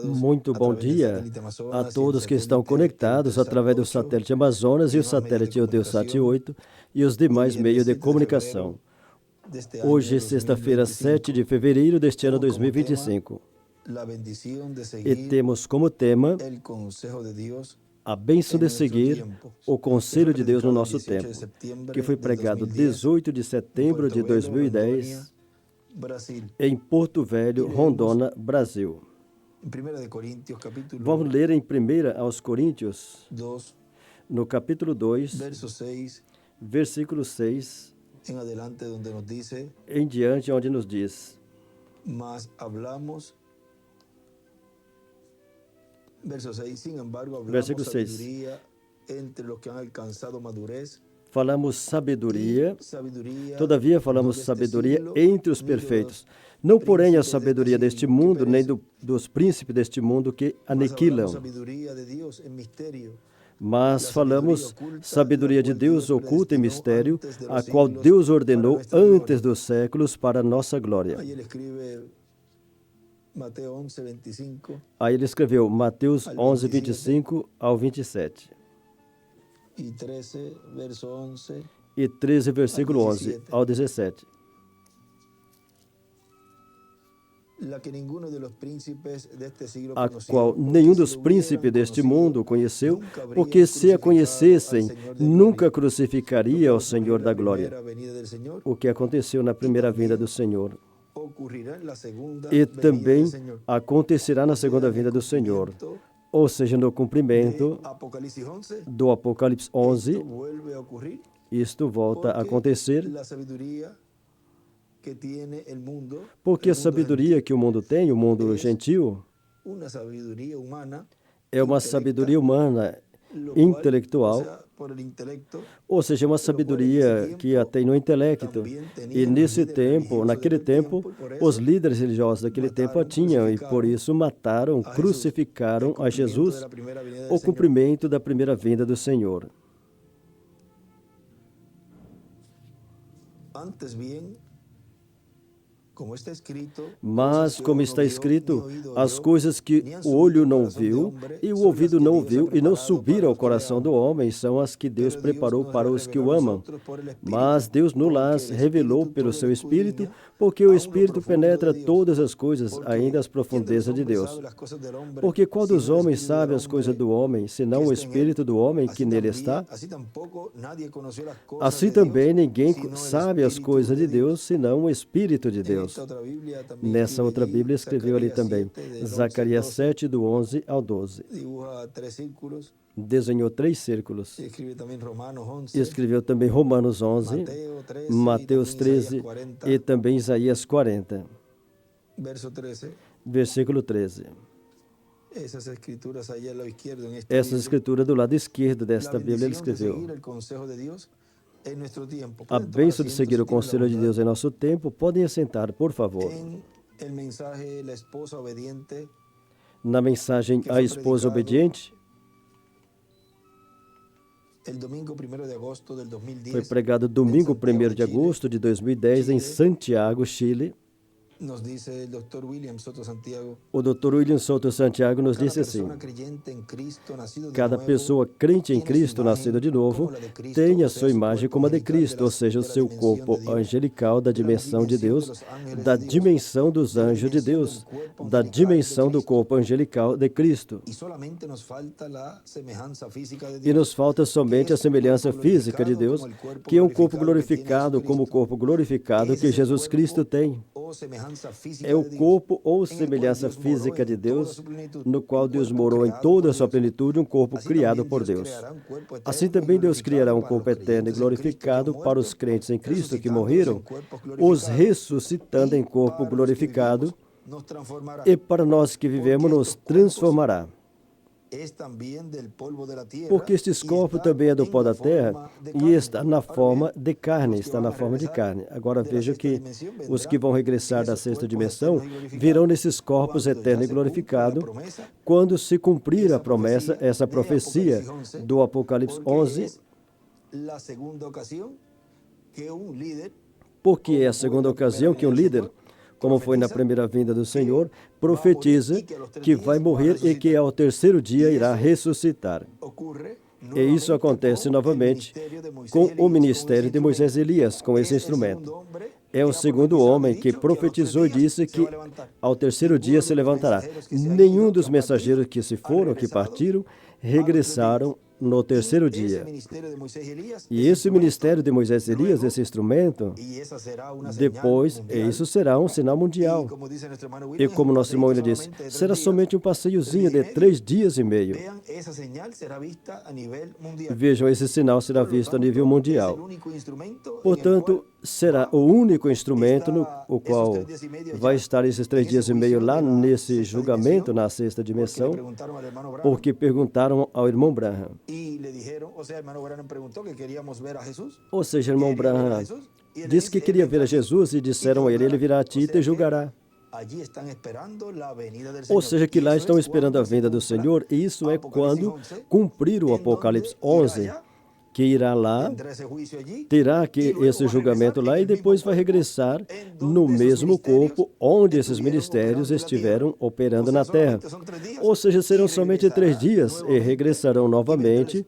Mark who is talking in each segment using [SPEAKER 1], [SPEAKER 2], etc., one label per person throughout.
[SPEAKER 1] Muito bom dia a todos que estão conectados através do satélite Amazonas e o satélite Eutelsat 8 e os demais meios de comunicação. Hoje, sexta-feira, 7 de fevereiro deste ano 2025. E temos como tema a bênção de seguir o Conselho de Deus no nosso tempo, que foi pregado 18 de setembro de 2010 em Porto Velho, Rondônia, Brasil. Vamos ler em 1 aos Coríntios, no capítulo 2, versículo 6, em diante, onde nos diz:
[SPEAKER 2] Mas hablamos, verso 6, sin embargo, hablamos
[SPEAKER 1] versículo 6.
[SPEAKER 2] sabiduría entre los que han alcanzado madurez.
[SPEAKER 1] Falamos sabedoria, todavia falamos sabedoria entre os perfeitos. Não, porém, a sabedoria deste mundo, nem dos príncipes deste mundo que aniquilam. Mas falamos sabedoria de Deus oculta em mistério, a qual Deus ordenou antes dos séculos para a nossa glória. Aí ele escreveu Mateus 11, 25 ao 27. E 13, versículo 11 ao 17. A qual nenhum dos príncipes deste mundo conheceu, porque se a conhecessem, nunca crucificaria o Senhor da glória. O que aconteceu na primeira vinda do Senhor. E também acontecerá na segunda vinda do Senhor. Ou seja, no cumprimento do Apocalipse 11, isto volta a acontecer, porque a sabedoria que o mundo tem, o mundo gentil, é uma sabedoria humana, intelectual, ou seja, uma sabedoria que a tem no intelecto. E nesse tempo, naquele tempo, os líderes religiosos daquele tempo a tinham, e por isso mataram, crucificaram a Jesus, o cumprimento da primeira vinda do Senhor. Mas, como está escrito, as coisas que o olho não viu e o ouvido não viu e não subiram ao coração do homem são as que Deus preparou para os que o amam. Mas Deus nos revelou pelo seu Espírito, porque o Espírito penetra todas as coisas, ainda as profundezas de Deus. Porque qual dos homens sabe as coisas do homem, senão o Espírito do homem que nele está? Assim também ninguém sabe as coisas de Deus, senão o Espírito de Deus. Nessa outra Bíblia escreveu ali também, Zacarias 7, do 11 ao 12. Desenhou 3 círculos. Escreveu também Romanos 11, Mateus 13 e também Isaías 40. Versículo 13. Essas escrituras do lado esquerdo desta Bíblia ele escreveu. A bênção de seguir o conselho de Deus em nosso tempo. Podem assentar, por favor. Na mensagem A Esposa Obediente, foi pregado domingo 1º de agosto de 2010 em Santiago, Chile. O Dr. William Souto Santiago nos disse assim: cada pessoa crente em Cristo, nascida de novo, tem a sua imagem como a de Cristo, ou seja, o seu corpo angelical da dimensão de Deus, da dimensão dos anjos de Deus, da dimensão do corpo angelical de Cristo. E nos falta somente a semelhança física de Deus, que é um corpo glorificado como o corpo glorificado que Jesus Cristo tem. É o corpo ou semelhança física de Deus, no qual Deus morou em toda a sua plenitude, um corpo criado por Deus. Assim também Deus criará um corpo eterno e glorificado para os crentes em Cristo que morreram, os ressuscitando em corpo glorificado, e para nós que vivemos nos transformará. Porque estes corpos também é do pó da terra e está na forma de carne, Agora veja que os que vão regressar da sexta dimensão virão nesses corpos eternos e glorificados quando se cumprir a promessa, essa profecia do Apocalipse 11, porque é a segunda ocasião que um líder como foi na primeira vinda do Senhor, profetiza que vai morrer e que ao terceiro dia irá ressuscitar. E isso acontece novamente com o ministério de Moisés e Elias, com esse instrumento. É o segundo homem que profetizou e disse que ao terceiro dia se levantará. Nenhum dos mensageiros que se foram, que partiram, regressaram no terceiro dia. E esse ministério de Moisés e Elias, esse instrumento, depois, isso será um sinal mundial. E como nosso irmão ele disse, será somente um passeiozinho de 3 dias e meio. Vejam, esse sinal será visto a nível mundial. Portanto, será o único instrumento no qual vai estar esses 3 dias e meio lá nesse julgamento, na sexta dimensão, porque perguntaram ao irmão Branham. Ou seja, o irmão Branham disse que queria ver a Jesus e disseram a ele, ele virá a ti e te julgará. Ou seja, que lá estão esperando a vinda do Senhor, e isso é quando cumprir o Apocalipse 11, que irá lá, terá que esse julgamento lá e depois vai regressar no mesmo corpo onde esses ministérios estiveram operando na terra. Ou seja, serão somente 3 dias e regressarão novamente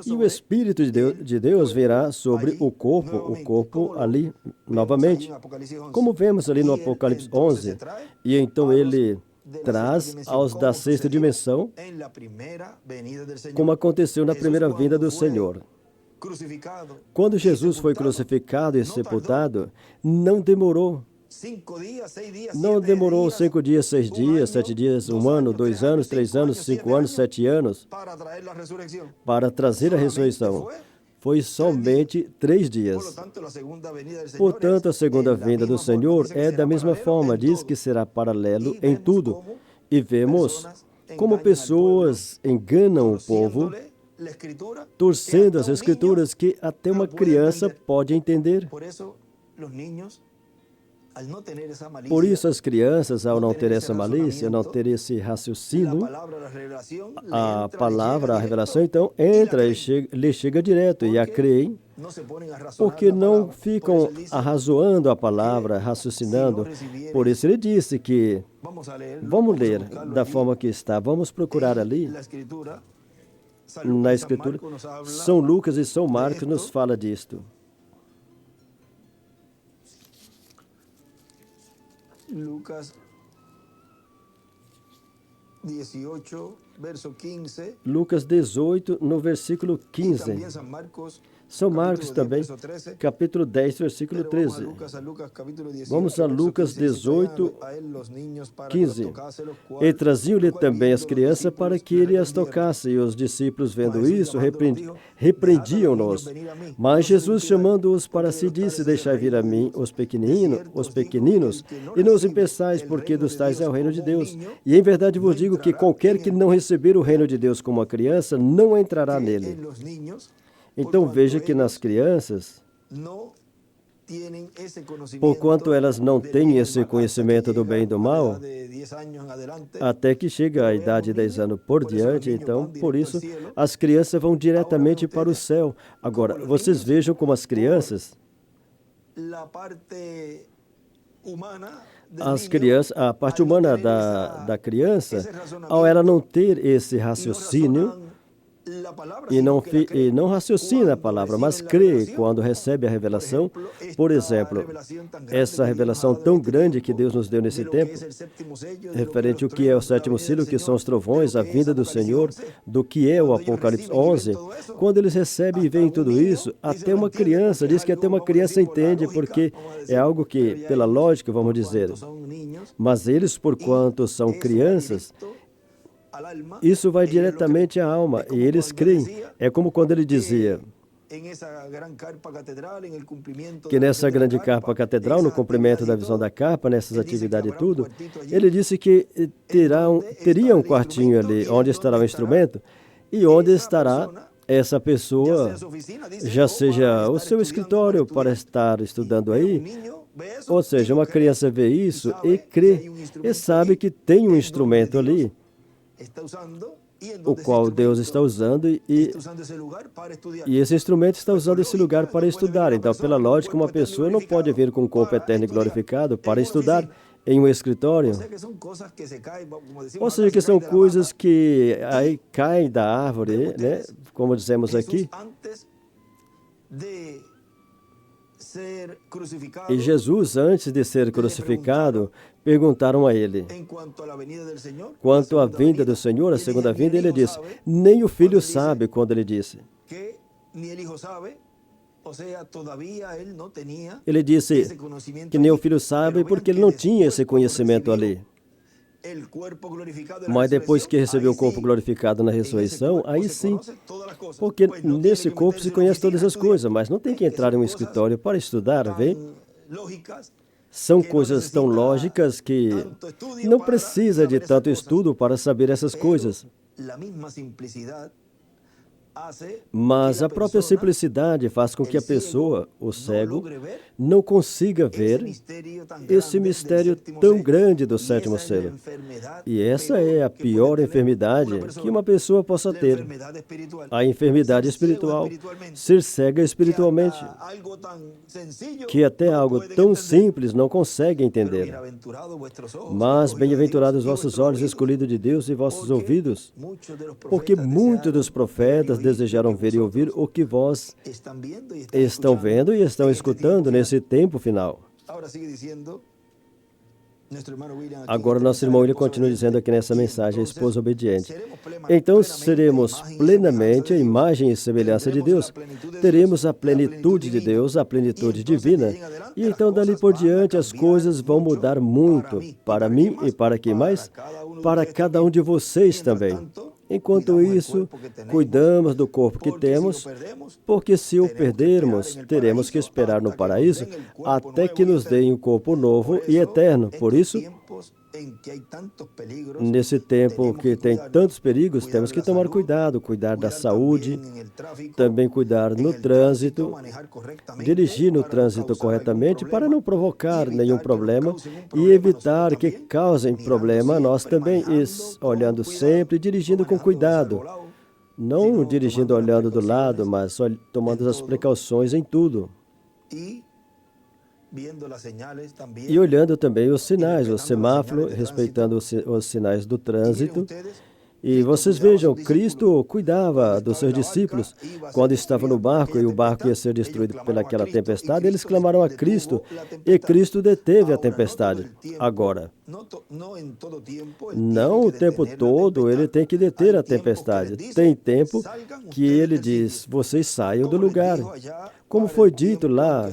[SPEAKER 1] e o Espírito de Deus virá sobre o corpo ali novamente. Como vemos ali no Apocalipse 11, e então ele traz aos da sexta dimensão, como aconteceu na primeira vinda do Senhor. Quando Jesus foi crucificado e sepultado, não demorou 5 dias, 6 dias, 7 dias, 1 ano, 2 anos, 3 anos, 5 anos, 7 anos para trazer a ressurreição. Foi somente 3 dias. Portanto, a segunda vinda do Senhor é da mesma forma, diz que será paralelo em tudo. E vemos como pessoas enganam o povo, torcendo as Escrituras que até uma criança pode entender. Por isso, as crianças, ao não ter essa malícia, não ter esse raciocínio, a palavra, a revelação, então, entra e lhe chega direto e a creem, porque não ficam arrazoando a palavra, raciocinando. Por isso, ele disse que, vamos ler da forma que está, vamos procurar ali, na Escritura, São Lucas e São Marcos nos fala disto.
[SPEAKER 2] Lucas 18, verso 15.
[SPEAKER 1] Lucas 18, no versículo 15. São Marcos também, capítulo 10, versículo 13. Vamos a Lucas 18, 15. E traziam-lhe também as crianças para que ele as tocasse, e os discípulos, vendo isso, repreendiam-nos. Mas Jesus, chamando-os para si, disse, deixai vir a mim os pequeninos, e não os impeçais, porque dos tais é o reino de Deus. E em verdade vos digo que qualquer que não receber o reino de Deus como a criança, não entrará nele. Então veja que nas crianças, porquanto elas não têm esse conhecimento do bem e do mal, até que chega a idade de 10 anos por diante, então, por isso, as crianças vão diretamente para o céu. Agora, vocês vejam como as crianças, a parte humana da criança, ao ela não ter esse raciocínio, e não raciocina a palavra, mas crê quando recebe a revelação. Por exemplo, essa revelação tão grande que Deus nos deu nesse tempo, referente ao que é o sétimo selo, que são os trovões, a vinda do Senhor, do que é o Apocalipse 11, quando eles recebem e veem tudo isso, até uma criança, diz que até uma criança entende, porque é algo que, pela lógica, vamos dizer, mas eles, por quanto são crianças, isso vai diretamente à alma, e eles creem. É como quando ele dizia que nessa grande carpa catedral, no cumprimento da visão da carpa, nessas atividades e tudo, ele disse que teria um quartinho ali, onde estará o instrumento, e onde estará essa pessoa, já seja o seu escritório para estar estudando aí, ou seja, uma criança vê isso e crê, e sabe que tem um instrumento ali, o qual Deus está usando e esse instrumento está usando esse lugar para estudar. Então, pela lógica, uma pessoa não pode vir com um corpo eterno e glorificado para estudar. em um escritório. Ou seja, que são coisas que aí caem da árvore, né? Como dizemos aqui. E Jesus, antes de ser crucificado, perguntaram a ele, quanto à vinda do Senhor, a segunda vinda, ele disse, nem o filho sabe quando ele disse. Ele disse que nem o filho sabe porque ele não tinha esse conhecimento ali. Mas depois que recebeu o corpo glorificado na ressurreição, aí sim, porque nesse corpo se conhece todas as coisas, mas não tem que entrar em um escritório para estudar, vê? São coisas tão lógicas que não precisa de tanto estudo para saber essas coisas. Mas a própria simplicidade faz com que a pessoa, o cego, não consiga ver esse mistério tão grande do sétimo selo. E essa é a pior enfermidade que uma pessoa possa ter. A enfermidade espiritual, ser cega espiritualmente, que até algo tão simples não consegue entender. Mas bem-aventurados vossos olhos escolhidos de Deus e vossos ouvidos, porque muitos dos profetas desejaram ver e ouvir o que vós estão vendo e estão escutando nesse tempo final. Agora, nosso irmão William continua dizendo aqui nessa mensagem, a esposa obediente. Então, seremos plenamente a imagem e semelhança de Deus. Teremos a plenitude de Deus, a plenitude divina. E então, dali por diante, as coisas vão mudar muito. Para mim e para quem mais? Para cada um de vocês também. Enquanto isso, cuidamos do corpo que temos, porque se o perdermos, teremos que esperar no paraíso até que nos deem um corpo novo e eterno. Por isso, nesse tempo que tem tantos perigos, temos que tomar cuidado, cuidar da saúde, também cuidar no trânsito, dirigir no trânsito corretamente para não provocar nenhum problema e evitar que causem problema a nós também, olhando sempre, dirigindo com cuidado, não dirigindo olhando do lado, mas tomando as precauções em tudo. E olhando também os sinais, o semáforo, respeitando os sinais do trânsito. E vocês vejam, Cristo cuidava dos seus discípulos. Quando estava no barco e o barco ia ser destruído pelaquela tempestade, eles clamaram a Cristo e Cristo deteve a tempestade. Agora, não o tempo todo ele tem que deter a tempestade. Tem tempo que ele diz, vocês saiam do lugar. Como foi dito lá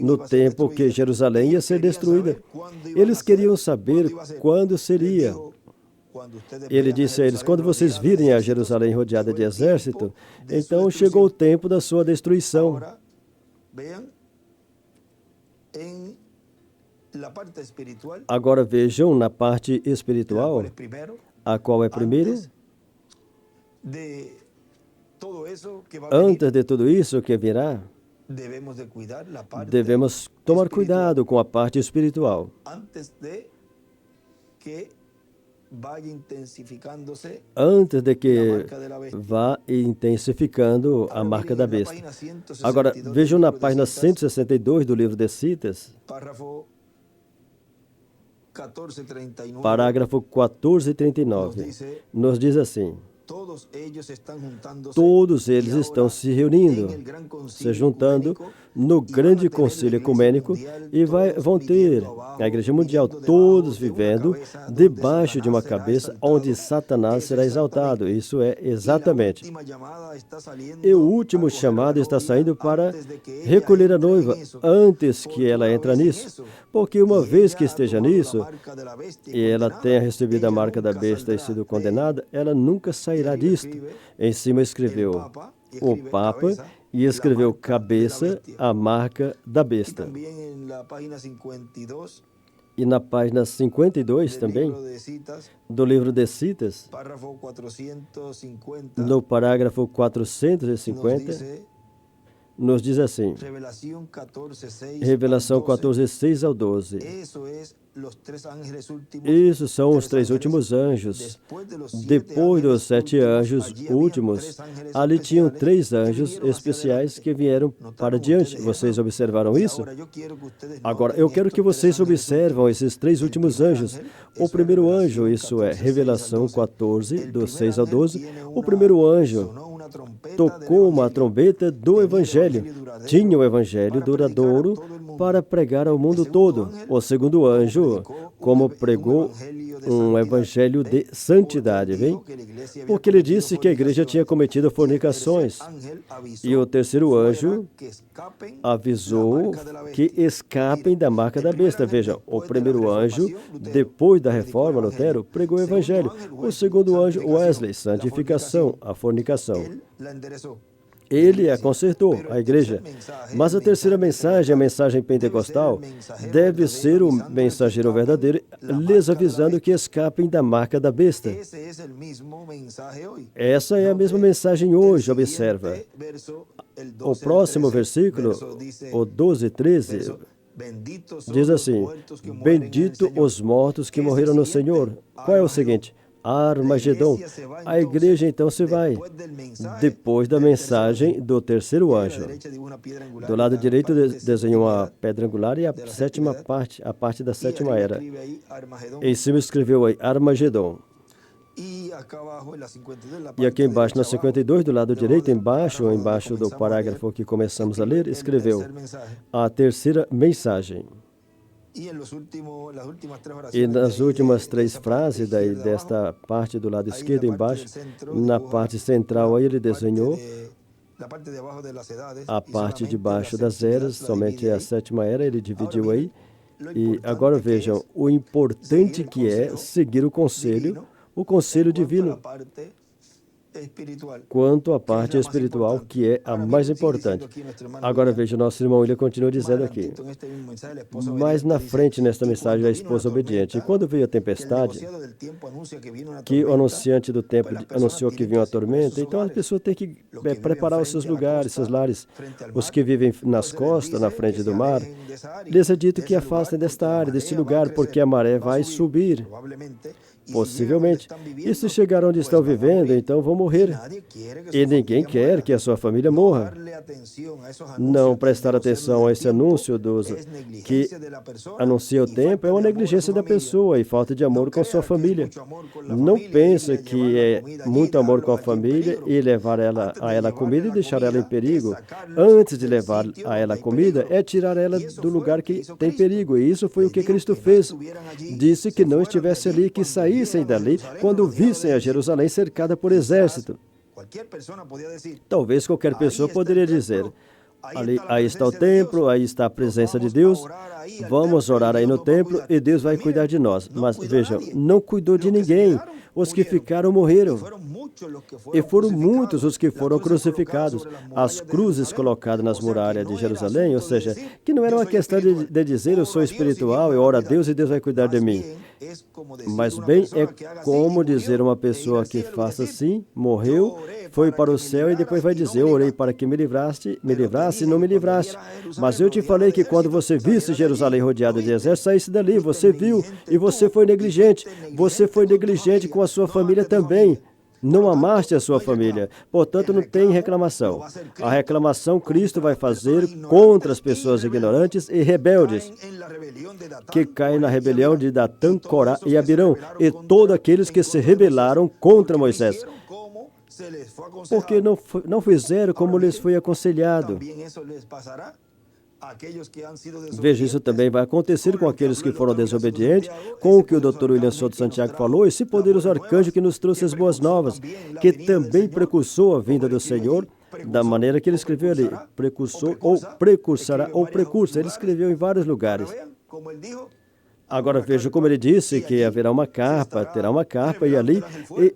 [SPEAKER 1] no tempo que Jerusalém ia ser destruída. Eles queriam saber quando seria. Ele disse a eles, quando vocês virem a Jerusalém rodeada de exército, então chegou o tempo da sua destruição. Agora vejam na parte espiritual, a qual é primeiro. Antes de tudo isso que virá, devemos tomar cuidado com a parte espiritual. Antes de que vá intensificando a marca da besta. Agora, vejam na página 162 do livro de Citas, parágrafo 1439, nos diz assim, todos eles estão se reunindo, se juntando no grande concílio ecumênico e vão ter a Igreja Mundial, todos vivendo debaixo de uma cabeça onde Satanás será exaltado. Isso é exatamente. E o último chamado está saindo para recolher a noiva antes que ela entre nisso, porque uma vez que esteja nisso e ela tenha recebido a marca da besta e sido condenada, ela nunca sairá disto. Em cima escreveu o Papa e escreveu cabeça, a marca da besta. E na página 52 também, do livro de Citas, no parágrafo 450, nos diz assim, Revelação 14, 6 ao 12. Isso são os 3 últimos anjos. Depois dos 7 anjos últimos, ali tinham 3 anjos especiais que vieram para diante. Vocês observaram isso? Agora, eu quero que vocês observam esses 3 últimos anjos. O primeiro anjo, isso é Revelação 14, do 6 ao 12. O primeiro anjo tocou uma trombeta do Evangelho. Tinha o Evangelho duradouro para pregar ao mundo todo. O segundo anjo, como pregou um evangelho de santidade, bem? Porque ele disse que a igreja tinha cometido fornicações. E o terceiro anjo avisou que escapem da marca da besta. Veja, o primeiro anjo, depois da reforma, Lutero, pregou o evangelho. O segundo anjo, Wesley, santificação, a fornicação. Ele a consertou, a igreja. Mas a terceira mensagem, a mensagem pentecostal, deve ser o mensageiro verdadeiro, lhes avisando que escapem da marca da besta. Essa é a mesma mensagem hoje, observa. O próximo versículo, o 12, 13, diz assim, bendito os mortos que morreram no Senhor. Qual é o seguinte? Armagedon. A igreja então se vai, depois da mensagem do terceiro anjo. Do lado direito desenhou uma pedra angular e a sétima parte, a parte da sétima era. Em cima escreveu aí, Armagedon. E aqui embaixo, na 52, do lado direito, embaixo do parágrafo que começamos a ler, escreveu a terceira mensagem. E nas últimas 3 frases desta parte do lado esquerdo embaixo, na parte central aí ele desenhou a parte de baixo das eras, somente a sétima era, ele dividiu aí. E agora vejam, o importante que é seguir o conselho divino, quanto à parte espiritual, que é a mais importante. Agora veja, o nosso irmão William continua dizendo aqui. Mais na frente, nesta mensagem, a esposa obediente. E quando veio a tempestade, que o anunciante do tempo anunciou que vinha a tormenta, então a pessoa tem que preparar os seus lugares, seus lares. Os que vivem nas costas, na frente do mar, lhes é dito que afastem desta área, deste lugar, porque a maré vai subir. Possivelmente. E se chegar onde estão vivendo, então vão morrer. E ninguém quer que a sua família morra. Não prestar atenção a esse anúncio que anuncia o tempo é uma negligência da pessoa e falta de amor com sua família. Não pense que é muito amor com a família e levar a ela comida e deixar ela em perigo. Antes de levar a ela comida, é tirar ela do lugar que tem perigo. E isso foi o que Cristo fez. Disse que não estivesse ali, que saíssem dali quando vissem a Jerusalém cercada por exército. Talvez qualquer pessoa poderia dizer, aí está o templo, aí está a presença de Deus, vamos orar aí no templo e Deus vai cuidar de nós. Mas vejam, não cuidou de ninguém. Os que ficaram morreram. E foram muitos os que foram crucificados. As cruzes colocadas nas muralhas de Jerusalém, ou seja, que não era uma questão de dizer eu sou espiritual, eu oro a Deus e Deus vai cuidar de mim. Mas bem, é como dizer uma pessoa que faça assim, morreu, foi para o céu e depois vai dizer, eu orei para que me livrasse e não me livraste. Mas eu te falei que quando você visse Jerusalém rodeada de exército, saísse dali, você viu e você foi negligente. Você foi negligente com a sua família também. Não amaste a sua família, portanto não tem reclamação. A reclamação Cristo vai fazer contra as pessoas ignorantes e rebeldes, que caem na rebelião de Datã, Corá e Abirão, e todos aqueles que se rebelaram contra Moisés, porque não fizeram como lhes foi aconselhado. Veja, isso também vai acontecer com aqueles que foram desobedientes, com o que o Dr. William Souto Santiago falou, esse poderoso arcanjo que nos trouxe as boas novas, que também precursou a vinda do Senhor, da maneira que ele escreveu ali, precursor, ou precursará, ou precurso, ele escreveu em vários lugares. Agora veja como ele disse que haverá uma carpa, terá uma carpa e ali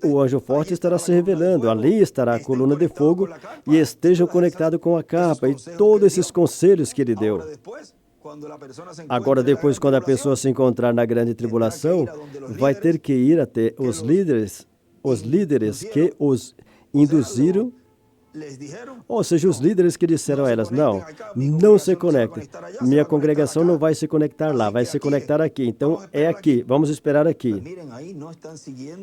[SPEAKER 1] o anjo forte estará se revelando. Ali estará a coluna de fogo e estejam conectados com a carpa e todos esses conselhos que ele deu. Agora depois, quando a pessoa se encontrar na grande tribulação, vai ter que ir até os líderes que os induziram Ou seja, os líderes que disseram a elas, não se conectem. Minha congregação não vai se conectar lá, vai se conectar aqui. Então, é aqui, vamos esperar aqui.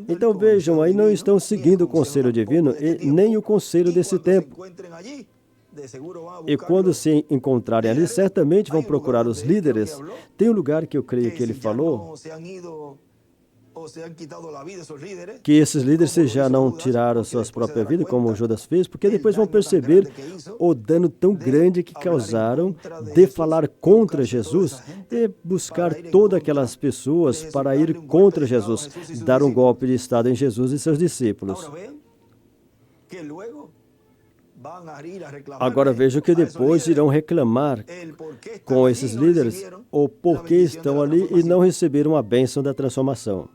[SPEAKER 1] Então, vejam, aí não estão seguindo o conselho divino e nem o conselho desse tempo. E quando se encontrarem ali, certamente vão procurar os líderes. Tem um lugar que eu creio que ele falou que esses líderes se já não tiraram suas próprias vidas, como Judas fez, porque depois vão perceber o dano tão grande que causaram de falar contra Jesus e buscar todas aquelas pessoas para ir contra Jesus, dar um golpe de Estado em Jesus e seus discípulos. Agora vejam que depois irão reclamar com esses líderes o porquê estão ali e não receberam a bênção da transformação.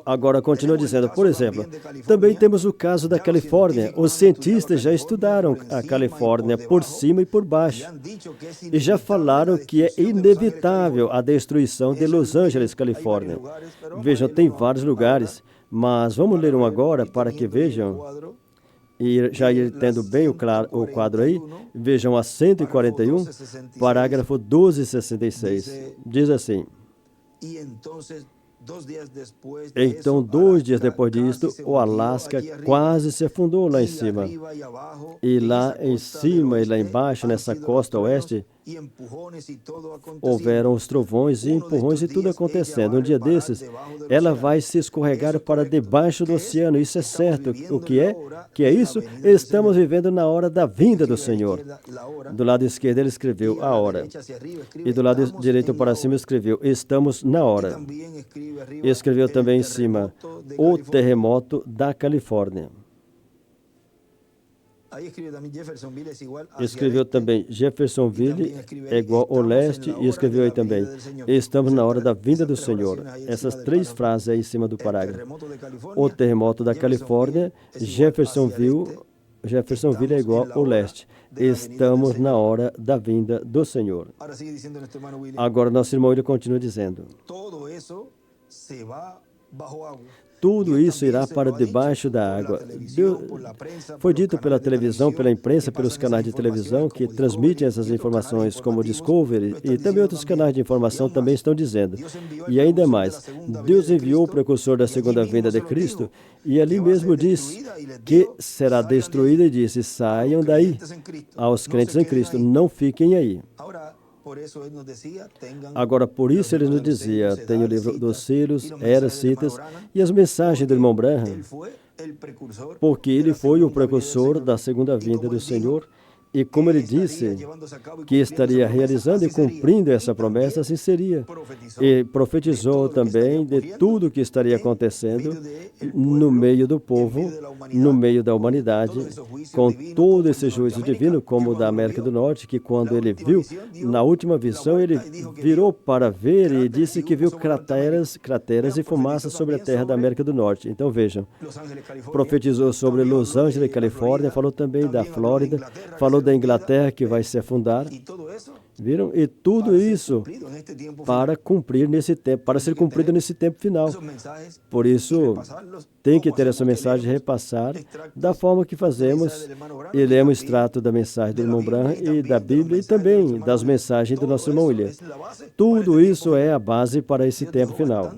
[SPEAKER 1] Agora continua dizendo, por exemplo, também temos o caso da Califórnia. Os cientistas já estudaram a Califórnia por cima e por baixo e já falaram que é inevitável a destruição de Los Angeles, Califórnia. Vejam, tem vários lugares, mas vamos ler um agora para que vejam. E já ir tendo bem o quadro aí, vejam a 141, parágrafo 1266. Diz assim: então, 2 dias depois disto, o Alasca quase se afundou lá em cima. E lá em cima e lá embaixo, nessa costa oeste, houveram os trovões e empurrões e tudo acontecendo. Um dia desses, ela vai se escorregar para debaixo do oceano. Isso é certo. O que é? Que é isso? Estamos vivendo na hora da vinda do Senhor. Do lado esquerdo ele escreveu a hora. E do lado direito para cima escreveu estamos na hora. E escreveu também em cima o terremoto da Califórnia. Escreveu também Jeffersonville é igual ao leste e escreveu aí também estamos na hora da vinda do Senhor. Essas 3 frases aí em cima do parágrafo. O terremoto da Califórnia, Jeffersonville é igual ao leste. Estamos na hora da vinda do Senhor. Agora nosso irmão ele continua dizendo: tudo isso irá para debaixo da água. Foi dito pela televisão, pela imprensa, pelos canais de televisão que transmitem essas informações, como o Discovery, e também outros canais de informação também estão dizendo. E ainda mais, Deus enviou o precursor da segunda vinda de Cristo, e ali mesmo diz que será destruído e disse, saiam daí aos crentes em Cristo, não fiquem aí. Agora, por isso ele nos dizia, tem o livro dos selos, eras, citas, e as mensagens do irmão Branham, porque ele foi o precursor da segunda vinda do Senhor, e como ele disse que estaria realizando e cumprindo essa promessa, assim seria. E profetizou também de tudo o que estaria acontecendo no meio do povo, no meio da humanidade, com todo esse juízo divino, como o da América do Norte, que quando ele viu, na última visão, ele virou para ver e disse que viu crateras e fumaça sobre a terra da América do Norte. Então vejam, profetizou sobre Los Angeles, Califórnia, falou também da Flórida, falou da Inglaterra que vai se afundar. Viram? E tudo isso para cumprir nesse tempo, para ser cumprido nesse tempo final. Por isso, tem que ter essa mensagem, repassar da forma que fazemos e lemos extrato da mensagem do irmão Branham e da Bíblia e também das mensagens do nosso irmão William. Tudo isso é a base para esse tempo final.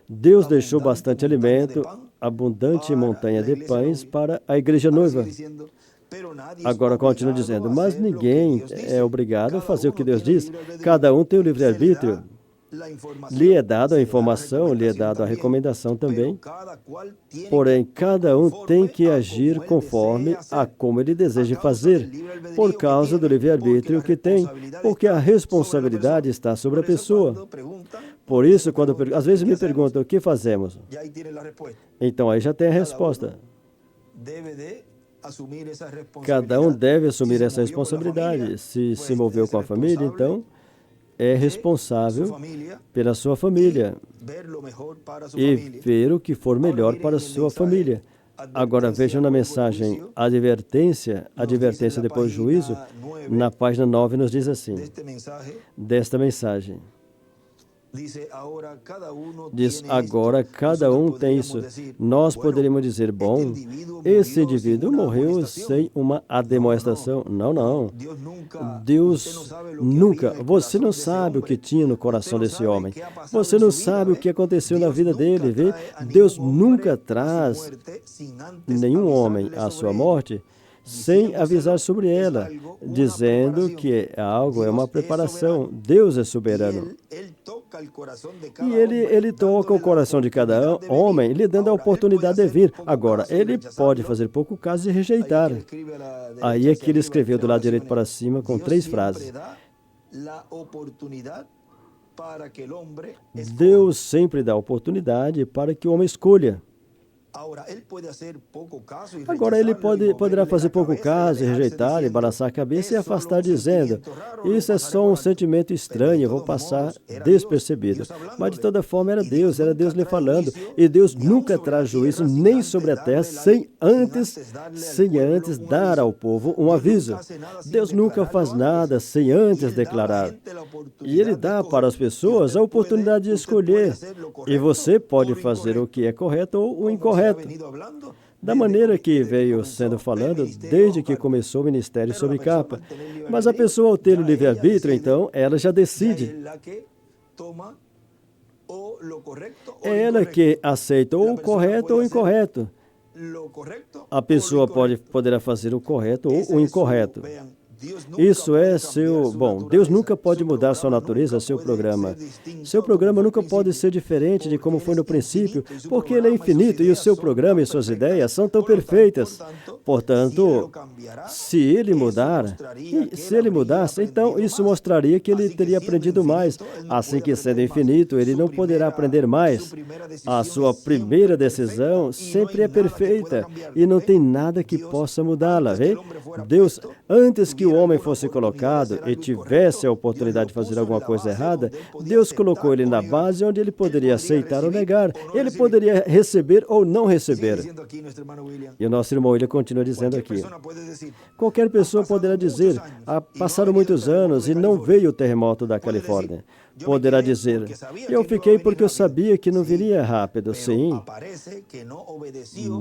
[SPEAKER 1] Deus deixou bastante alimento, abundante montanha de pães para a igreja noiva. Agora continua dizendo, mas ninguém é obrigado a fazer o que Deus diz. Cada um tem o livre-arbítrio. Lhe é dado a informação, lhe é dado a recomendação também. Porém, cada um tem que agir conforme a como ele deseja fazer, por causa do livre-arbítrio que tem, porque a responsabilidade está sobre a pessoa. Por isso, quando às vezes me perguntam, o que fazemos? Então, aí já tem a resposta. Cada um deve assumir essa responsabilidade. Se se moveu com a família, então é responsável pela sua família e ver o que for melhor para a sua família. Agora vejam na mensagem advertência depois do juízo, na página 9 nos diz assim, desta mensagem. Diz, agora cada um tem isso. Nós poderíamos dizer, bom, esse indivíduo morreu sem uma ademoestação. Não, não. Deus nunca. Você não sabe o que tinha no coração desse homem. Você não sabe o que aconteceu na vida dele. Vê? Deus nunca traz nenhum homem à sua morte sem avisar sobre ela, dizendo que algo é uma preparação. Deus é soberano. E ele toca o coração de cada homem, lhe dando a oportunidade de vir. Agora, ele pode fazer pouco caso e rejeitar. Aí é que ele escreveu do lado direito para cima com 3 frases. Deus sempre dá oportunidade para que o homem escolha. Agora ele poderá fazer pouco caso, rejeitar, balançar a cabeça e afastar, dizendo, isso é só um sentimento estranho, vou passar despercebido. Mas de toda forma era Deus lhe falando. E Deus nunca traz juízo nem sobre a terra sem antes dar ao povo um aviso. Deus nunca faz nada sem antes declarar. E Ele dá para as pessoas a oportunidade de escolher. E você pode fazer o que é correto ou o incorreto. Da maneira que veio sendo falando desde que começou o ministério sobre capa. Mas a pessoa, ao ter o livre-arbítrio, então, ela já decide. É ela que aceita ou o correto ou o incorreto. A pessoa poderá fazer o correto ou o incorreto. Isso é seu... Bom, Deus nunca pode mudar sua natureza, seu programa. Seu programa nunca pode ser diferente de como foi no princípio, porque Ele é infinito e o seu programa e suas ideias são tão perfeitas. Portanto, se Ele mudasse, então isso mostraria que Ele teria aprendido mais. Assim que, sendo infinito, Ele não poderá aprender mais. A sua primeira decisão sempre é perfeita e não tem nada que possa mudá-la. Vê? Deus, antes que o homem fosse colocado e tivesse a oportunidade de fazer alguma coisa errada, Deus colocou ele na base onde ele poderia aceitar ou negar. Ele poderia receber ou não receber. E o nosso irmão William continua dizendo aqui. Qualquer pessoa poderá dizer, passaram muitos anos e não veio o terremoto da Califórnia. Poderá dizer, eu fiquei porque eu sabia que não viria rápido. Sim,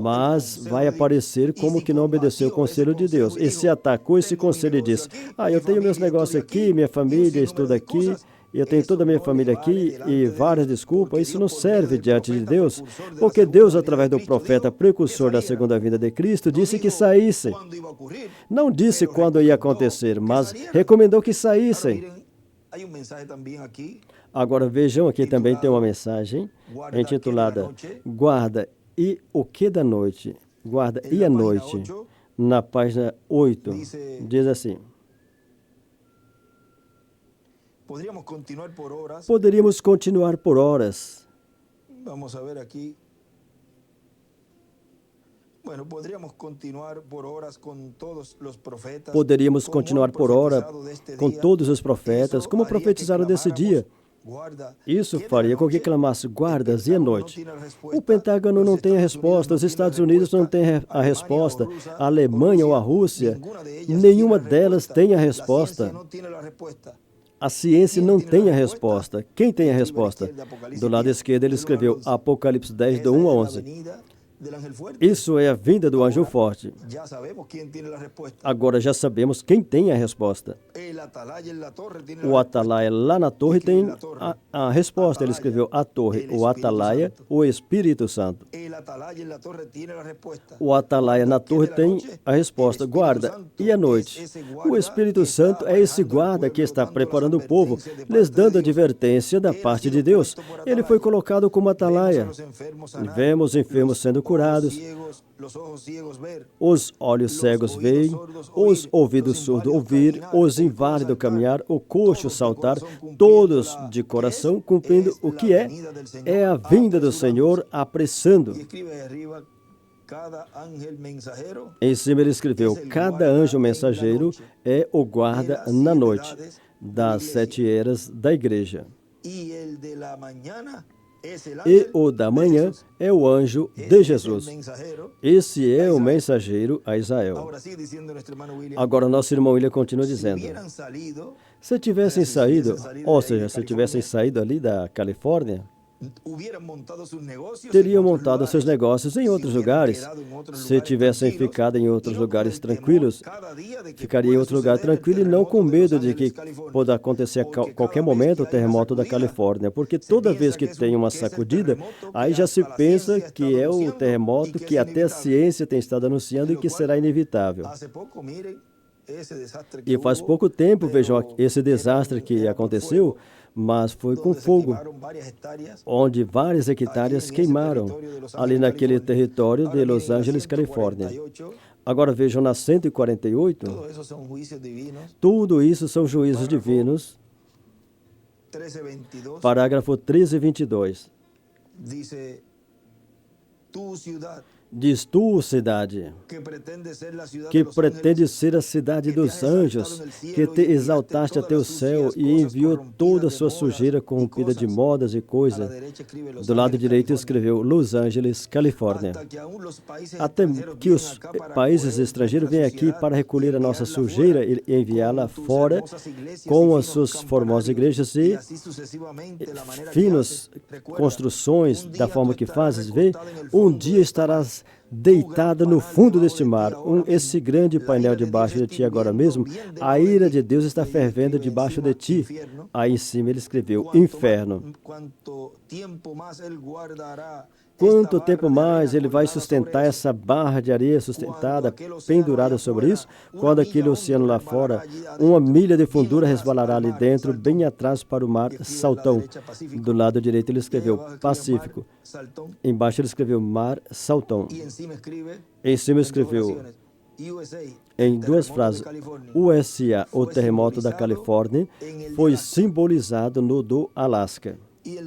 [SPEAKER 1] mas vai aparecer como que não obedeceu o conselho de Deus. E se atacou esse conselho e disse, eu tenho meus negócios aqui, minha família estuda aqui, eu tenho toda a minha família aqui e várias desculpas. Isso não serve diante de Deus, porque Deus, através do profeta precursor da segunda vinda de Cristo, disse que saíssem. Não disse quando ia acontecer, mas recomendou que saíssem. Agora vejam, aqui também tem uma mensagem intitulada Guarda e o que da noite? Guarda e a noite. Na página 8, diz assim. Poderíamos continuar por horas.
[SPEAKER 2] Vamos a ver aqui. Poderíamos continuar por horas com todos os profetas.
[SPEAKER 1] Poderíamos continuar por hora com todos os profetas, como profetizaram desse dia. Isso faria com que clamasse guardas e à noite. O Pentágono não tem a resposta, os Estados Unidos não têm a resposta, a Alemanha ou a Rússia, nenhuma delas tem a resposta. A ciência não tem a resposta. Quem tem a resposta? Do lado esquerdo ele escreveu Apocalipse 10, do 1 a 11. Isso é a vinda do anjo forte. Agora já sabemos quem tem a resposta. O atalaia lá na torre tem a resposta. Ele escreveu a torre, o atalaia, o Espírito Santo. O atalaia na torre tem a resposta, guarda, e à noite. O Espírito Santo é esse guarda que está preparando o povo, lhes dando advertência da parte de Deus. Ele foi colocado como atalaia. Vemos enfermos sendo curados, os olhos cegos veem, os ouvidos surdos ouvir, os inválidos caminhar, o coxo saltar, todos de coração cumprindo o que é a vinda do Senhor apressando. Em cima ele escreveu, cada anjo mensageiro é o guarda na noite das 7 eras da igreja. E o da manhã é o anjo de Jesus. Esse é o mensageiro a Israel. Agora, nosso irmão William continua dizendo, Se tivessem saído, ou seja, se tivessem saído ali da Califórnia, teriam montado seus negócios em outros lugares. Se tivessem ficado em outros lugares tranquilos, ficaria em outro lugar tranquilo e não com medo de que possa acontecer a qualquer momento o terremoto da Califórnia, porque toda vez que tem uma sacudida, aí já se pensa que é o terremoto que até a ciência tem estado anunciando e que será inevitável. E faz pouco tempo, vejam esse desastre que aconteceu, mas foi com fogo, onde várias hectares queimaram, ali naquele território de Los Angeles, Califórnia. Agora vejam, na 148, tudo isso são juízos divinos. Parágrafo 13:22. Diz tu, cidade, que pretende ser a cidade dos anjos, que te exaltaste até o céu e enviou toda a sua sujeira corrompida de modas e coisa. Do lado direito escreveu Los Angeles, Califórnia. Até que os países estrangeiros venham aqui para recolher a nossa sujeira e enviá-la fora com as suas formosas igrejas e finas construções da forma que fazes, vê, um dia estarás deitada no fundo deste mar, esse grande painel debaixo de ti agora mesmo, a ira de Deus está fervendo debaixo de ti. Aí em cima ele escreveu, inferno. Quanto tempo mais ele vai sustentar essa barra de areia sustentada, pendurada sobre isso, quando aquele oceano lá fora, 1 milha de fundura resvalará ali dentro, bem atrás para o mar Saltão. Do lado direito ele escreveu Pacífico. Embaixo ele escreveu Mar Saltão. Em cima escreveu, em duas frases, USA, o terremoto da Califórnia, foi simbolizado no do Alasca. E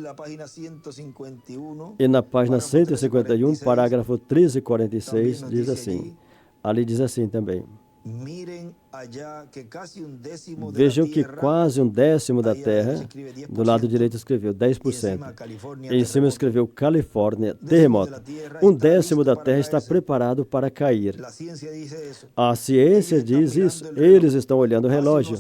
[SPEAKER 1] na página 151, parágrafo 1346, diz assim, ali diz assim também, vejam que quase 1/10 da terra, do lado direito escreveu 10%, em cima escreveu Califórnia, terremoto. 1/10 da terra está preparado para cair. A ciência diz isso, eles estão olhando o relógio.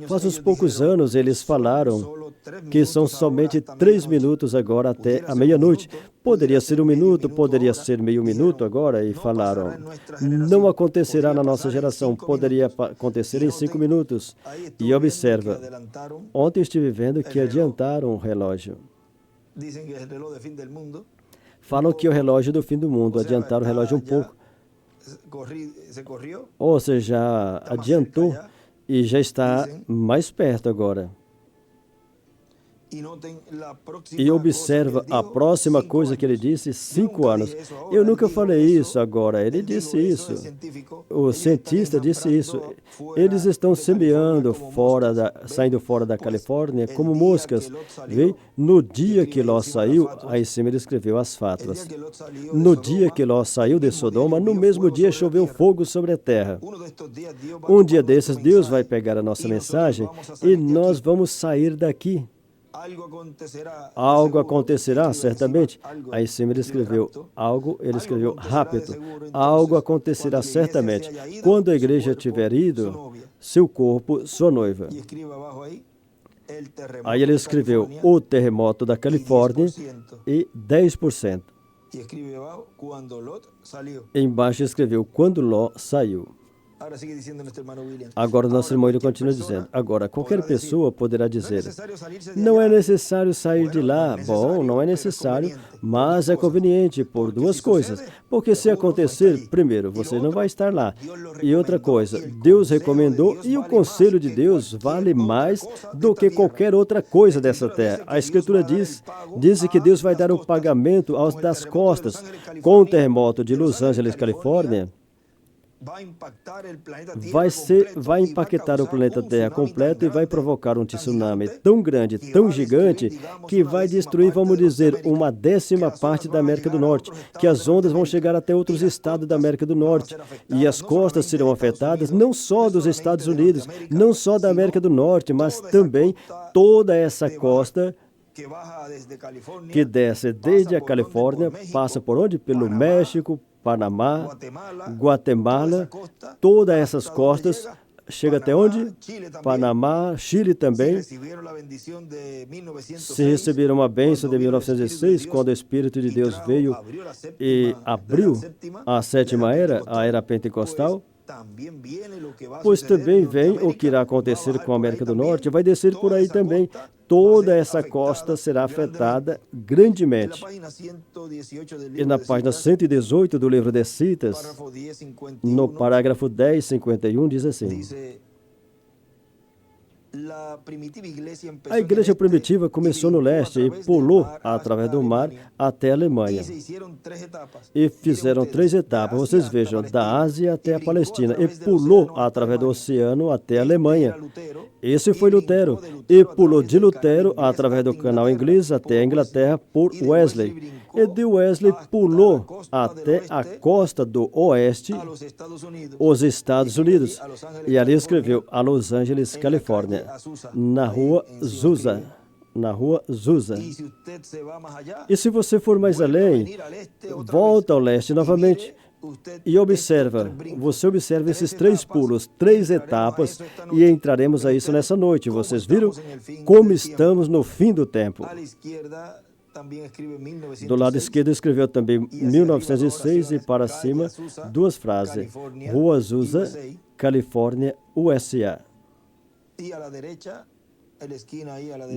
[SPEAKER 1] Faz uns poucos anos eles falaram que são somente 3 minutos agora até a meia-noite. Poderia ser 1 minuto, poderia ser meio minuto agora, e falaram, não acontecerá na nossa geração, poderia acontecer em 5 minutos. E observa, ontem estive vendo que adiantaram o relógio. Falam que é o relógio do fim do mundo, adiantaram o relógio um pouco. Ou seja, já adiantou e já está mais perto agora. E observa a próxima coisa que ele disse, 5 anos. Eu nunca falei isso agora, ele disse isso. O cientista disse isso. Eles estão semeando saindo fora da Califórnia como moscas. Vê? No dia que Ló saiu, aí em cima ele escreveu as fátuas. No dia que Ló saiu de Sodoma, no mesmo dia choveu fogo sobre a terra. Um dia desses, Deus vai pegar a nossa mensagem e nós vamos sair daqui. Algo acontecerá, certamente. Aí em cima ele escreveu algo, ele escreveu rápido. Algo acontecerá certamente. Quando a igreja tiver ido, seu corpo, sua noiva. Aí ele escreveu o terremoto da Califórnia e 10%. Embaixo escreveu quando Ló saiu. Agora o nosso irmão ele continua dizendo, agora qualquer pessoa poderá dizer, não é necessário sair de lá. Bom, não é necessário, mas é conveniente por 2 coisas. Porque se acontecer, primeiro, você não vai estar lá. E outra coisa, Deus recomendou e o conselho de Deus vale mais do que qualquer outra coisa dessa terra. A Escritura diz que Deus vai dar o pagamento aos das costas. Com o terremoto de Los Angeles, Califórnia, vai impactar o planeta Terra completo e vai provocar um tsunami tão grande, tão gigante, que vai destruir, vamos dizer, 1/10 parte da América do Norte, que as ondas vão chegar até outros estados da América do Norte, e as costas serão afetadas, não só dos Estados Unidos, não só da América do Norte, mas também toda essa costa que desce desde a Califórnia, passa por onde? Pelo México, Panamá, Guatemala, todas essas costas chega até onde? Panamá, Chile também. Se receberam uma bênção de 1906, quando o Espírito de Deus veio e abriu a sétima era, a era pentecostal, pois também vem o que irá acontecer com a América do Norte, vai descer por aí também. Toda essa costa será afetada grandemente. E na página 118 do livro de Citas, no parágrafo 10:51, diz assim: a igreja primitiva começou no leste e pulou através do mar até a Alemanha. E fizeram 3 etapas, vocês vejam, da Ásia até a Palestina. E pulou através do oceano até a Alemanha. Esse foi Lutero. E pulou de Lutero através do canal inglês até a Inglaterra por Wesley. E de Wesley pulou até a costa do oeste, os Estados Unidos. E ali escreveu a Los Angeles, Califórnia, na rua Azusa. Na rua Azusa. E se você for mais além, volta ao leste novamente e você observa esses 3 pulos, 3 etapas, e entraremos a isso nessa noite. Vocês viram como estamos no fim do tempo. Do lado esquerdo escreveu também 1906 e para cima 2 frases. Rua Azusa, Califórnia, USA.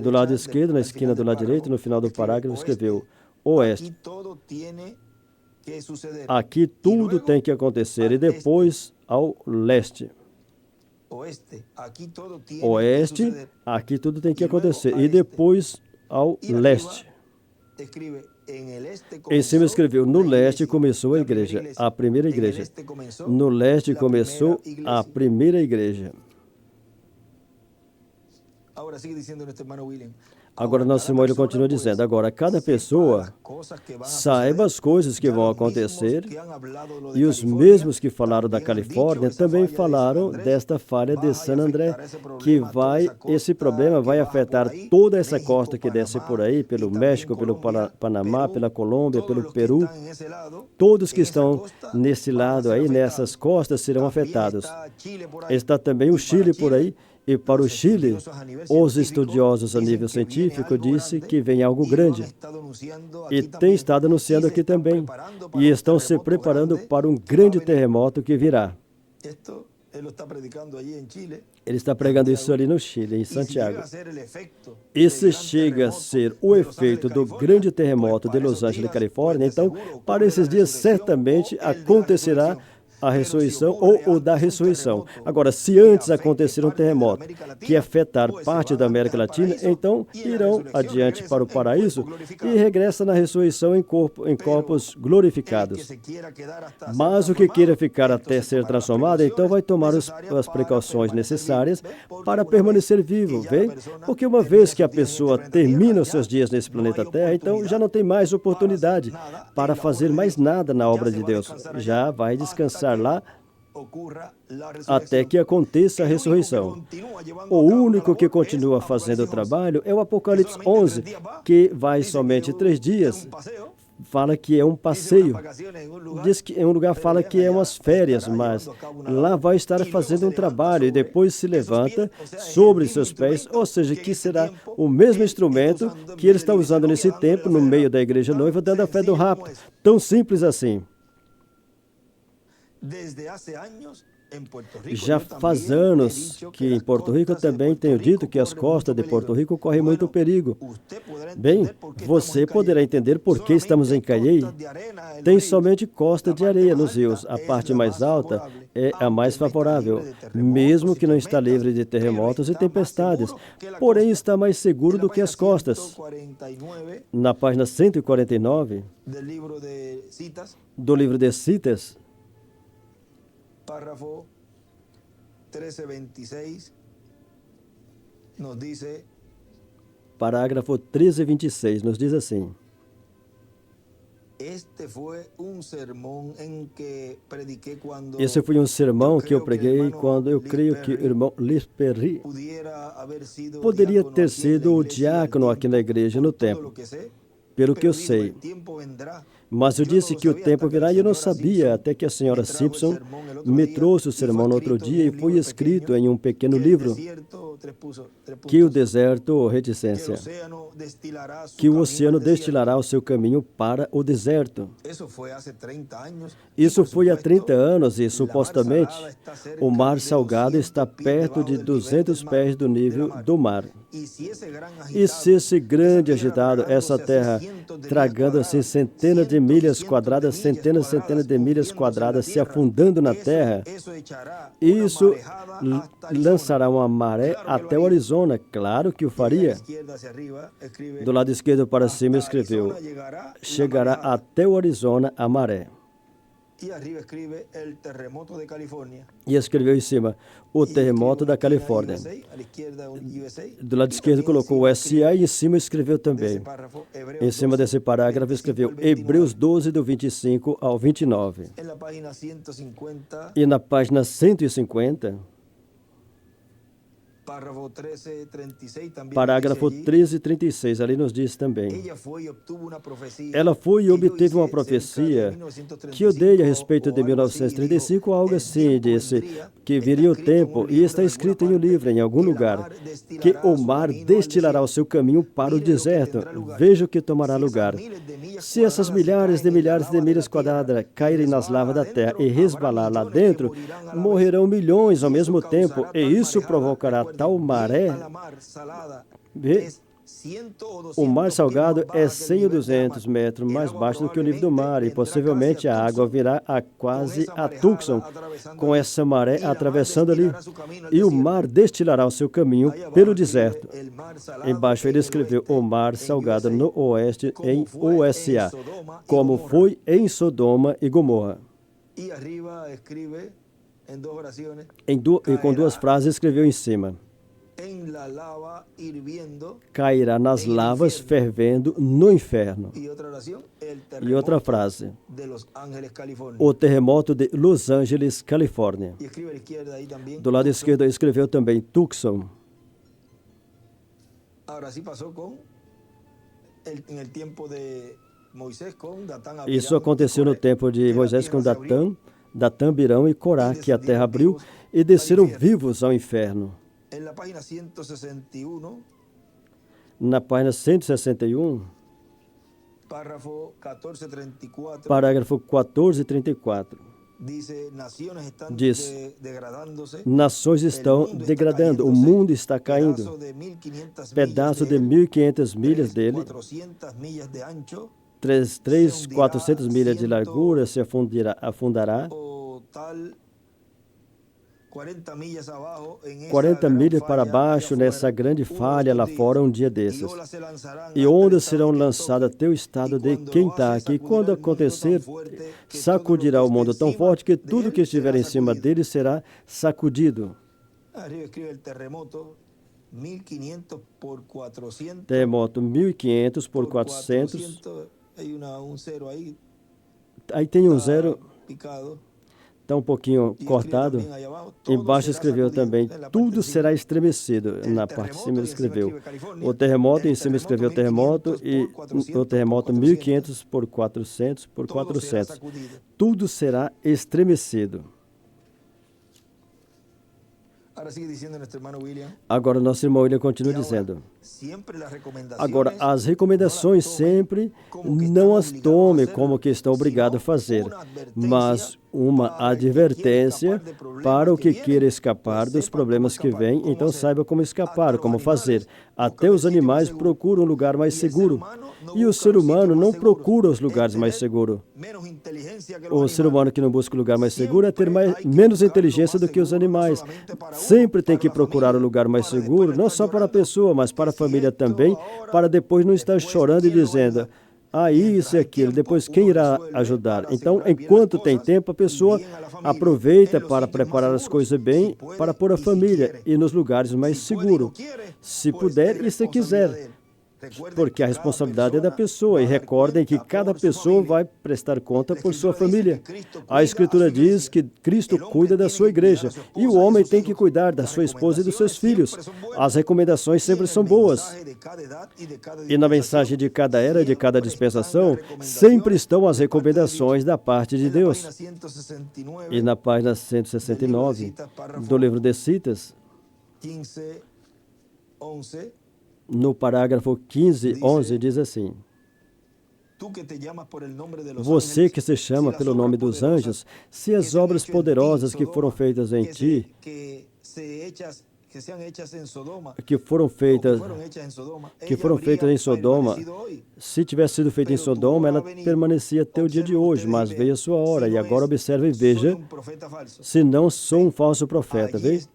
[SPEAKER 1] Do lado esquerdo, na esquina do lado direito, no final do parágrafo, escreveu Oeste. Aqui tudo tem que acontecer. E depois ao leste. Oeste, aqui tudo tem que acontecer. E depois ao leste. Em cima escreveu, no leste começou a igreja, a primeira igreja. No leste começou a primeira igreja. Agora, nosso irmão ele continua dizendo, agora, cada pessoa saiba as coisas que vão acontecer, e os mesmos que falaram da Califórnia também falaram desta falha de San André, que esse problema vai afetar toda essa costa que desce por aí, pelo México, pelo Panamá, pela Colômbia, pelo Peru. Todos que estão nesse lado aí, nessas costas, serão afetados. Está também o Chile por aí. E para o Chile, os estudiosos a nível científico dizem que vem algo grande. E tem estado anunciando aqui também. E estão se preparando para um grande terremoto que virá. Ele está pregando isso ali no Chile, em Santiago. E se chega a ser o efeito do grande terremoto de Los Angeles, Califórnia, então, para esses dias, certamente acontecerá a ressurreição ou o da ressurreição. Agora, se antes acontecer um terremoto que afetar parte da América Latina, então irão adiante para o paraíso e regressam na ressurreição em corpos glorificados. Mas o que queira ficar até ser transformado, então vai tomar as precauções necessárias para permanecer vivo, vê? Porque uma vez que a pessoa termina os seus dias nesse planeta Terra, então já não tem mais oportunidade para fazer mais nada na obra de Deus. Já vai descansar lá até que aconteça a ressurreição. O único que continua fazendo o trabalho é o Apocalipse 11, que vai somente 3 dias. Fala que é um passeio. Diz que em um lugar fala que é umas férias, mas lá vai estar fazendo um trabalho e depois se levanta sobre seus pés, ou seja, que será o mesmo instrumento que ele está usando nesse tempo no meio da igreja noiva, dando a fé do rapto. Tão simples assim. Já faz anos que em Porto Rico também tenho dito que as costas de Porto Rico correm muito perigo. Bem, você poderá entender por que estamos em Cayey. Tem somente costa de areia nos rios. A parte mais alta é a mais favorável, mesmo que não está livre de terremotos e tempestades. Porém, está mais seguro do que as costas. Na página 149 do livro de Citas,
[SPEAKER 2] párrafo 1326 nos dice,
[SPEAKER 1] parágrafo 1326 nos diz assim: esse foi um sermão que eu preguei quando eu creio que o irmão Lis Perry poderia ter sido o diácono aqui na igreja no templo. Pelo que eu sei, Mas eu disse que o tempo virá e eu não sabia, até que a senhora Simpson me trouxe o sermão no outro dia e foi escrito em um pequeno livro que o deserto, reticência, que o oceano destilará o seu caminho para o deserto. Isso foi há 30 anos e, supostamente, o mar salgado está perto de 200 pés do nível do mar. E se esse grande agitado, essa terra, tragando assim centenas de milhas quadradas, centenas de milhas quadradas, se afundando na terra, isso lançará uma maré até o Arizona. Claro que o faria. Do lado esquerdo para cima escreveu: chegará até o Arizona a maré. E escreveu em cima: o terremoto da Califórnia. Do lado esquerdo colocou o SA e em cima escreveu também. Em cima desse parágrafo escreveu Hebreus 12, do 25 ao 29. E na página 150, parágrafo 1336, ali nos diz também: ela foi e obteve uma profecia que eu dei a respeito de 1935, algo assim, disse que viria o tempo, e está escrito em um livro, em algum lugar, que o mar destilará o seu caminho para o deserto. Veja o que tomará lugar. Se essas milhares de milhas quadradas caírem nas lavas da terra e resvalar lá dentro, morrerão milhões ao mesmo tempo, e isso provocará tal maré. O mar salgado é 100 ou 200 metros mais baixo do que o nível do mar, e possivelmente a água virá a quase a Tucson, com essa maré atravessando ali, e o mar destilará o seu caminho pelo deserto. Embaixo ele escreveu o mar salgado no oeste, em USA, como foi em Sodoma e Gomorra. E com duas frases escreveu em cima: cairá nas lavas fervendo no inferno. E outra frase: o terremoto de Los Angeles, Califórnia. Do lado esquerdo escreveu também Tucson. Isso aconteceu no tempo de Moisés com Datã, Birão e Corá, que a terra abriu e desceram vivos ao inferno. Na página 161, parágrafo 1434, diz: nações estão degradando, o mundo está caindo. Pedaço de 1.500 milhas dele, 400 milhas de largura, se afundará. 40 milhas para baixo nessa grande falha lá fora um dia desses. E ondas serão lançadas até o estado de Kentucky. E quando acontecer, sacudirá o mundo tão forte que tudo que estiver em cima dele será sacudido. Terremoto 1.500 por 400. Aí tem um zero. Está um pouquinho cortado. Embaixo escreveu também: tudo será estremecido. Na parte de cima ele escreveu o terremoto, em cima escreveu terremoto, e o terremoto 1.500 por 400 por 400. Tudo será estremecido. Agora, nosso irmão William continua dizendo: agora, as recomendações sempre não as tome como que está obrigado a fazer, mas uma advertência para o que queira escapar dos problemas que vêm, então saiba como escapar, como fazer. Até os animais procuram um lugar mais seguro, e o ser humano não procura os lugares mais seguros. O ser humano que não busca o lugar mais seguro é ter menos inteligência do que os animais. Sempre tem que procurar o lugar mais seguro, não só para a pessoa, mas para a família também, para depois não estar chorando e dizendo: isso e aquilo, depois quem irá ajudar? Então, enquanto tem tempo, a pessoa aproveita para preparar as coisas bem, para pôr a família e nos lugares mais seguros, se puder e se quiser. porque a responsabilidade é da pessoa. E recordem que cada pessoa vai prestar conta por sua família. A Escritura diz que Cristo cuida da sua igreja e o homem tem que cuidar da sua esposa e dos seus filhos. As recomendações sempre são boas. E na mensagem de cada era, de cada dispensação, sempre estão as recomendações da parte de Deus. E na página 169 do livro de Citas, no parágrafo 15, 11, diz assim: você que se chama pelo nome dos anjos, se as obras poderosas que foram feitas em ti, que foram feitas em Sodoma, se tivesse sido feita em Sodoma, ela permanecia até o dia de hoje, mas veio a sua hora. E agora observe e veja, se não sou um falso profeta, veja?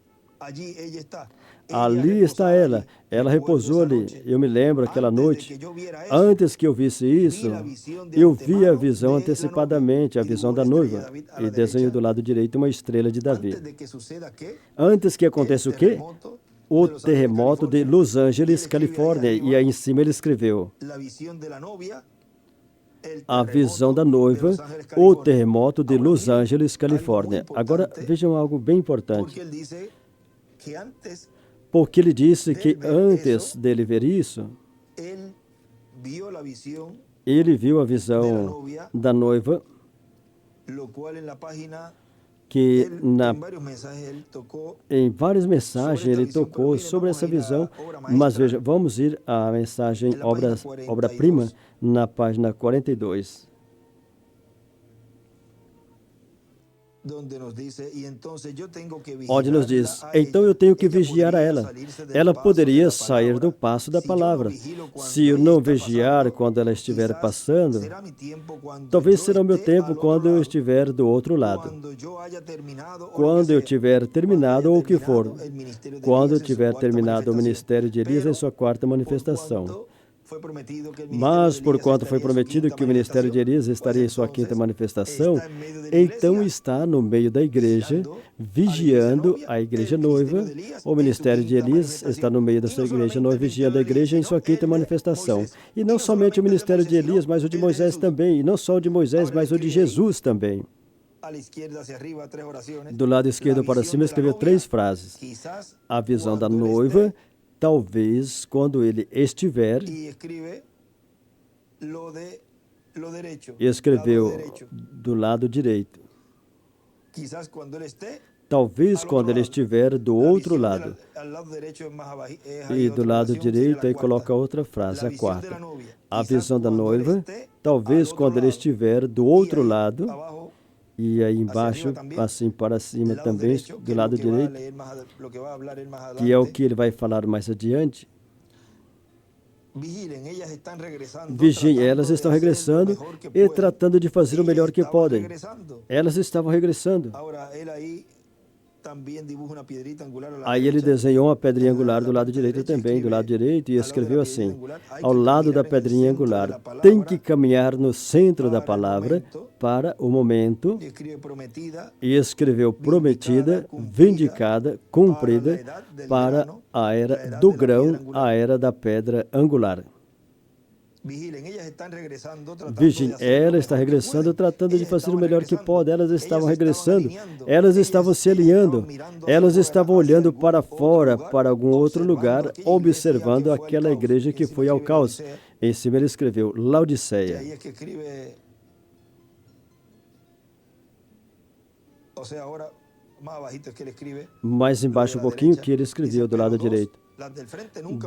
[SPEAKER 1] Ali está ela. Ela repousou ali. Eu me lembro aquela noite, antes que eu visse isso, eu vi a visão antecipadamente, a visão da noiva, e desenho do lado direito uma estrela de Davi. Antes que aconteça o quê? O terremoto de Los Angeles, Califórnia. E aí em cima ele escreveu: a visão da noiva, o terremoto de Los Angeles, Califórnia. Agora vejam algo bem importante. Porque ele disse que antes dele ver isso, ele viu a visão da noiva, que em várias mensagens ele tocou sobre essa visão, mas veja, vamos ir à mensagem obra-prima na página 42. Onde nos diz, então eu tenho que vigiar a ela. Ela poderia sair do passo da palavra. Se eu não vigiar quando ela estiver passando, talvez será o meu tempo quando eu estiver do outro lado. Quando eu tiver terminado ou o que for. Quando eu tiver terminado o ministério de Elias em sua quarta manifestação. Mas, porquanto foi prometido que o ministério de Elias estaria em sua quinta manifestação, então está no meio da igreja, vigiando a igreja noiva. O ministério de Elias está no meio da sua igreja noiva, vigiando a igreja em sua quinta manifestação. E não somente o ministério de Elias, mas o de Moisés também. E não só o de Moisés, mas o de Jesus também. Do lado esquerdo para cima, escreveu 3 frases. A visão da noiva, talvez quando ele estiver, e escreveu do lado direito. Talvez quando ele estiver do outro lado. E do lado direito, aí coloca outra frase, a 4. A visão da noiva, talvez quando ele estiver do outro lado. E aí embaixo, assim para cima também, do lado direito, que é o que ele vai falar mais adiante. Vigiem, elas estão regressando e tratando de fazer o melhor que podem. Elas estavam regressando. Aí ele desenhou uma pedrinha angular do lado direito também, do lado direito, e escreveu assim: ao lado da pedrinha angular, tem que caminhar no centro da palavra para o momento, e escreveu prometida, vindicada, cumprida, para a era do grão, a era da pedra angular. Vigiem, ela está regressando, tratando de fazer o melhor que pode. Elas estavam regressando, elas estavam se alinhando, elas estavam olhando para fora, para algum outro lugar, observando aquela igreja que foi ao caos. Em cima ele escreveu Laodiceia. Mais embaixo um pouquinho que ele escreveu do lado direito.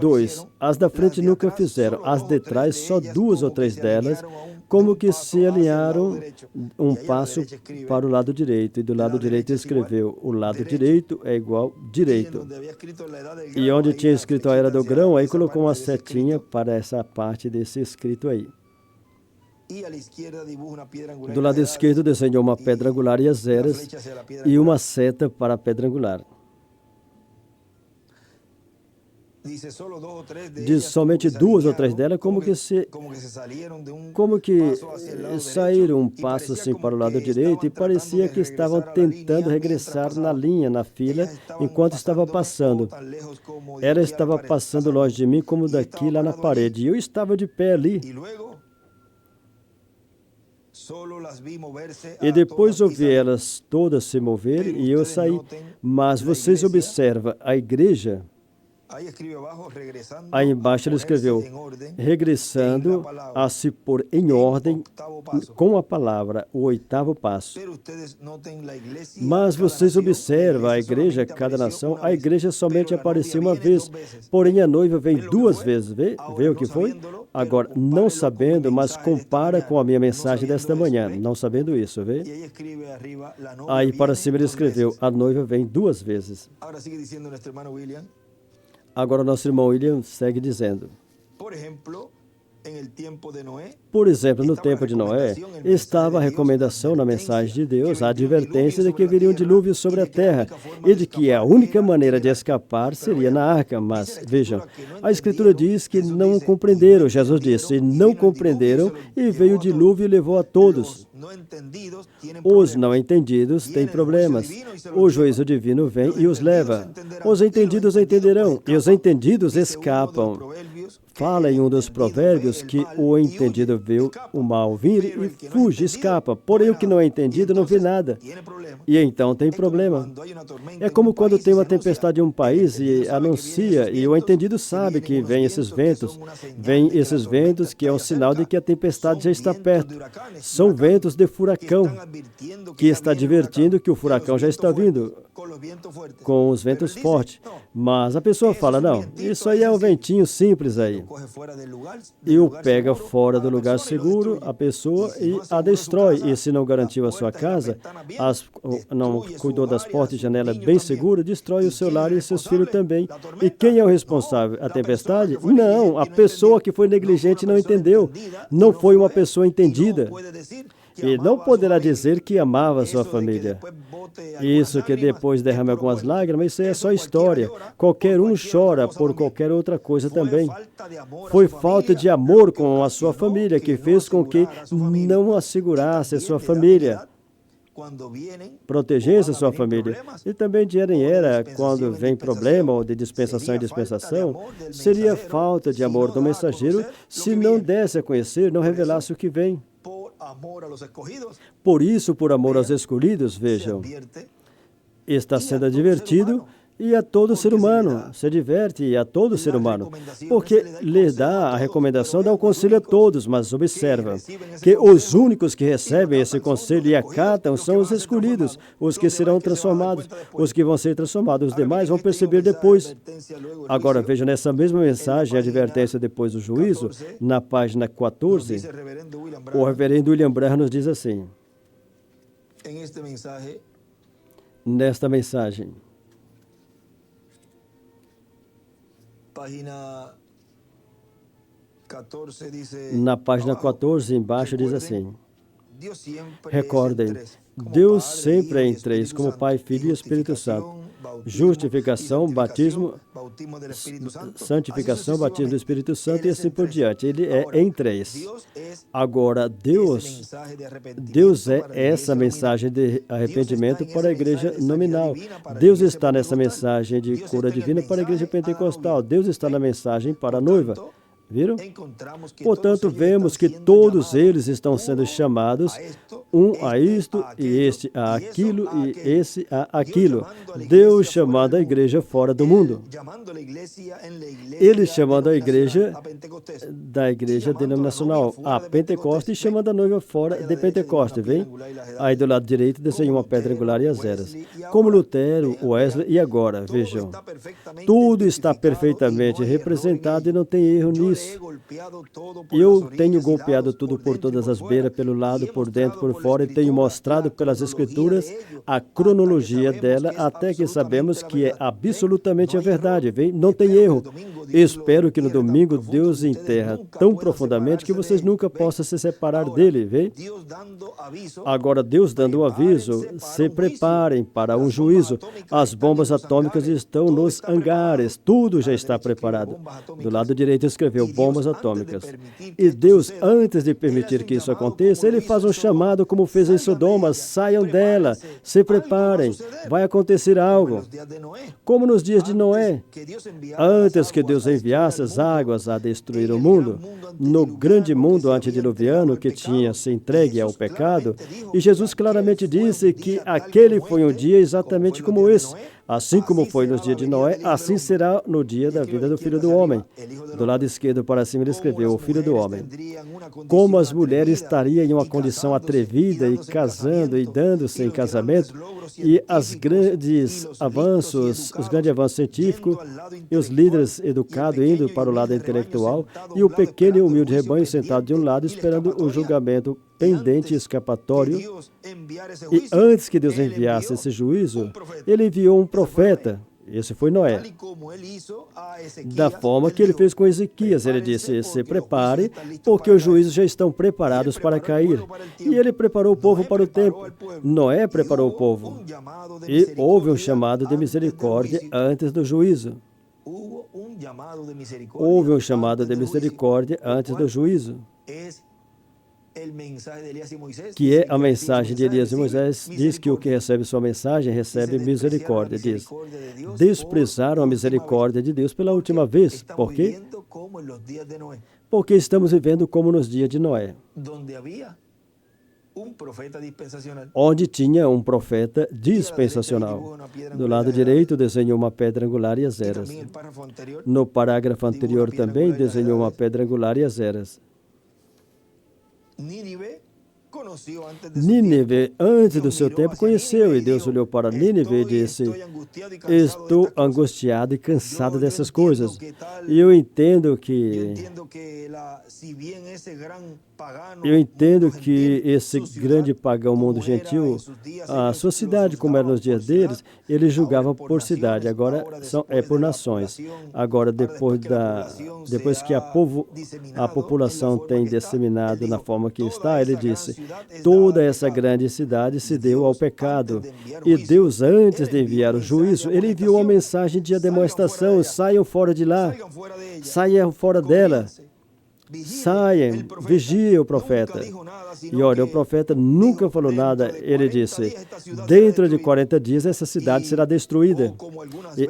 [SPEAKER 1] 2. As da frente nunca fizeram, as de trás, só 2 ou 3 delas, como que se alinharam um passo para o lado direito. E do lado direito escreveu, o lado direito é igual direito. E onde tinha escrito a era do grão, aí colocou uma setinha para essa parte desse escrito aí. Do lado esquerdo desenhou uma pedra angular e as eras, e uma seta para a pedra angular. Diz somente 2 ou 3 delas como que saíram um passo assim para o lado direito e parecia que estavam tentando regressar na linha, na fila, enquanto estava passando. Ela estava passando longe de mim como daqui lá na parede. E eu estava de pé ali. E depois eu vi elas todas se moverem e eu saí. Mas vocês observam, a igreja... Aí embaixo ele escreveu, regressando a se pôr em ordem com a palavra, o 8º passo. Mas vocês observam a igreja, cada nação, a igreja somente apareceu uma vez, porém a noiva vem 2 vezes. Vê o que foi? Agora, não sabendo, mas compara com a minha mensagem desta manhã, não sabendo isso, vê? Aí para cima ele escreveu, a noiva vem 2 vezes. Agora, nosso irmão William segue dizendo, por exemplo, no tempo de Noé, estava a recomendação na mensagem de Deus, a advertência de que viria um dilúvio sobre a terra e de que a única maneira de escapar seria na arca. Mas, vejam, a Escritura diz que não compreenderam. Jesus disse, e não compreenderam, e veio o dilúvio e levou a todos. Os não entendidos têm problemas. O juízo divino vem e os leva. Os entendidos entenderão, e os entendidos escapam. Fala em um dos provérbios que o entendido vê o mal vir e fuge, escapa. Porém, o que não é entendido não vê nada. E então tem problema. É como quando tem uma tempestade em um país e anuncia, e o entendido sabe que vem esses ventos. Vem esses ventos que é um sinal de que a tempestade já está perto. São ventos de furacão, que está advertindo que o furacão já está vindo, com os ventos fortes. Mas a pessoa fala, não, isso aí é um ventinho simples aí. E o pega fora do lugar seguro, a pessoa, e a destrói. E se não garantiu a sua casa, não cuidou das portas e janelas bem seguras, destrói o seu lar e seus filhos também. E quem é o responsável? A tempestade? Não, a pessoa que foi negligente não entendeu. Não foi uma pessoa entendida. E não poderá dizer que amava a sua família. Isso que depois derrama algumas lágrimas, isso é só história. Qualquer um chora por qualquer outra coisa também. Foi falta de amor com a sua família que fez com que não assegurasse a sua família, protegesse a sua família. E também de era, quando vem problema ou de dispensação em dispensação, seria falta de amor do mensageiro se não desse a conhecer, não revelasse o que vem. Por isso, por amor aos escolhidos, vejam, está sendo advertido e a todo ser humano, se diverte e a todo ser humano, porque lhe dá a recomendação, dá o conselho a todos, mas observa que os únicos que recebem esse conselho e acatam são os escolhidos, os que serão transformados, os que vão ser transformados, os demais vão perceber depois. Agora vejam nessa mesma mensagem, a advertência depois do juízo, na página 14, o reverendo William Branham nos diz assim, nesta mensagem, na página 14, embaixo, diz assim, recordem, Deus sempre é em 3, como Pai, Filho e Espírito Santo. Justificação, batismo, santificação, batismo do Espírito Santo e assim por diante. Ele é em 3. Agora, Deus é essa mensagem de arrependimento para a igreja nominal. Deus está nessa mensagem de cura divina para a igreja pentecostal. Deus está na mensagem para a noiva. Viram? Portanto, vemos que todos eles estão sendo chamados, um a isto, e este a aquilo, e esse a aquilo. Deus chamando a igreja fora do mundo. Ele chamando a igreja da igreja denominacional a Pentecoste e chamando a noiva fora de Pentecoste, vem? Aí do lado direito desenha uma pedra angular e as eras. Como Lutero, Wesley e agora, vejam. Tudo está perfeitamente representado e não tem erro nisso. Eu tenho golpeado tudo por todas as beiras, pelo lado, por dentro, por fora e tenho mostrado pelas Escrituras a cronologia dela até que sabemos que é absolutamente a verdade. Vem? Não tem erro. Espero que no domingo Deus enterra tão profundamente que vocês nunca possam se separar dele. Vem? Agora, Deus dando o aviso, se preparem para um juízo. As bombas atômicas estão nos hangares. Tudo já está preparado. Do lado direito escreveu bombas atômicas. E Deus, antes de permitir que isso aconteça, Ele faz um chamado como fez em Sodoma. Saiam dela, se preparem, vai acontecer algo. Como nos dias de Noé. Antes que Deus enviasse as águas a destruir o mundo, no grande mundo antediluviano que tinha se entregue ao pecado, e Jesus claramente disse que aquele foi um dia exatamente como esse. Assim como foi nos dias de Noé, assim será no dia da vida do Filho do Homem. Do lado esquerdo para cima ele escreveu, o Filho do Homem. Como as mulheres estariam em uma condição atrevida e casando e dando-se em casamento, e os grandes avanços científicos, e os líderes educados indo para o lado intelectual, e o pequeno e humilde rebanho sentado de um lado esperando o julgamento pendente e escapatório. E antes que Deus enviasse esse juízo, Ele enviou um profeta. Esse foi Noé. Da forma que Ele fez com Ezequias. Ele disse, se prepare, porque os juízos já estão preparados para cair. E Ele preparou o povo para o tempo. Noé preparou o povo. E houve um chamado de misericórdia antes do juízo. Houve um chamado de misericórdia antes do juízo. Que é a mensagem de Elias e Moisés, diz que o que recebe sua mensagem recebe misericórdia, diz. Desprezaram a misericórdia de Deus pela última vez. Por quê? Porque estamos vivendo como nos dias de Noé, onde tinha um profeta dispensacional. Do lado direito desenhou uma pedra angular e as eras. No parágrafo anterior também desenhou uma pedra angular e as eras. Nínive, antes do seu tempo, conheceu, e Deus olhou para Nínive e disse, estou angustiado e cansado dessas coisas. E eu entendo que esse grande pagão mundo gentil, a sua cidade, como era nos dias deles, ele julgava por cidade, agora é por nações. Agora, depois que a população tem disseminado na forma que está, ele disse, toda essa grande cidade se deu ao pecado. E Deus, antes de enviar o juízo, Ele enviou uma mensagem de demonstração, saiam fora de lá, saiam fora dela. Saiam, vigiem o profeta. E olha, o profeta nunca falou nada. Ele disse, dentro de 40 dias essa cidade será destruída. E,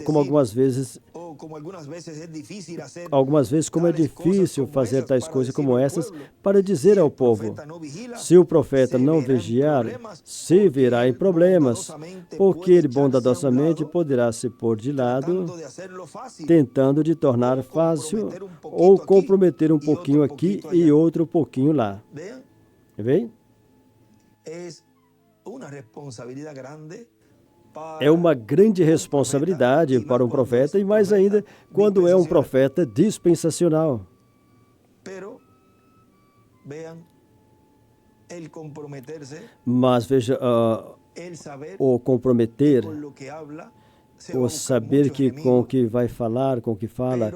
[SPEAKER 1] como algumas vezes como é difícil fazer tais coisas como essas para dizer ao povo, se o profeta não vigiar, se virá em problemas, porque ele bondadosamente poderá se pôr de lado, tentando de tornar fácil ou comprometer um pouquinho aqui e outro pouquinho lá. Vem? É uma grande responsabilidade para um profeta, e mais ainda quando é um profeta dispensacional. Mas veja, o comprometer, o saber que com o que vai falar, com o que fala,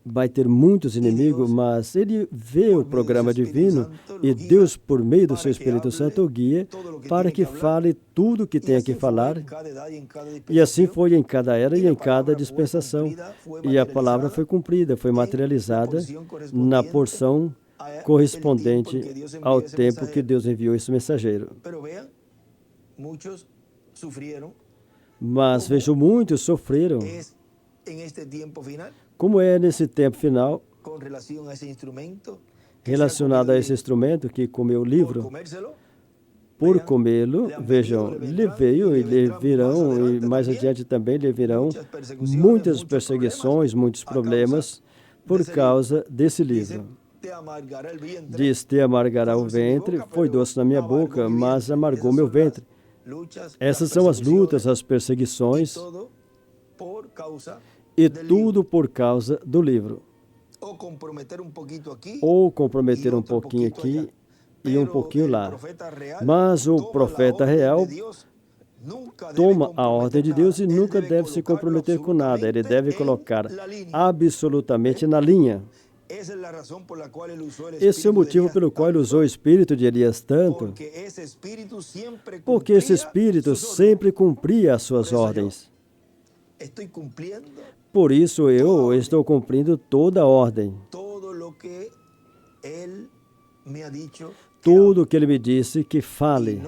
[SPEAKER 1] vai ter muitos inimigos, mas ele vê o programa divino e Deus, por meio do seu Espírito Santo, o guia para que fale tudo o que tenha que falar. E assim foi em cada era e em cada dispensação. E a palavra foi cumprida, foi materializada na porção correspondente ao tempo que Deus enviou esse mensageiro. Mas vejo, muitos sofreram. Como é nesse tempo final, relacionado a esse instrumento que comeu o livro, por comê-lo, vejam, lhe veio e lhe virão, e mais adiante também lhe virão muitas perseguições, muitos problemas por causa desse livro. Diz, te amargará o ventre, foi doce na minha boca, mas amargou meu ventre. Essas são as lutas, as perseguições, e tudo por causa do livro. Ou comprometer um pouquinho aqui e um pouquinho lá. Mas o profeta real toma a ordem de Deus e nunca deve se comprometer com nada. Ele deve colocar absolutamente na linha. Esse é o motivo pelo qual ele usou o espírito de Elias tanto, porque esse espírito sempre cumpria as suas ordens. Por isso eu estou cumprindo toda a ordem. Tudo o que ele me disse que fale.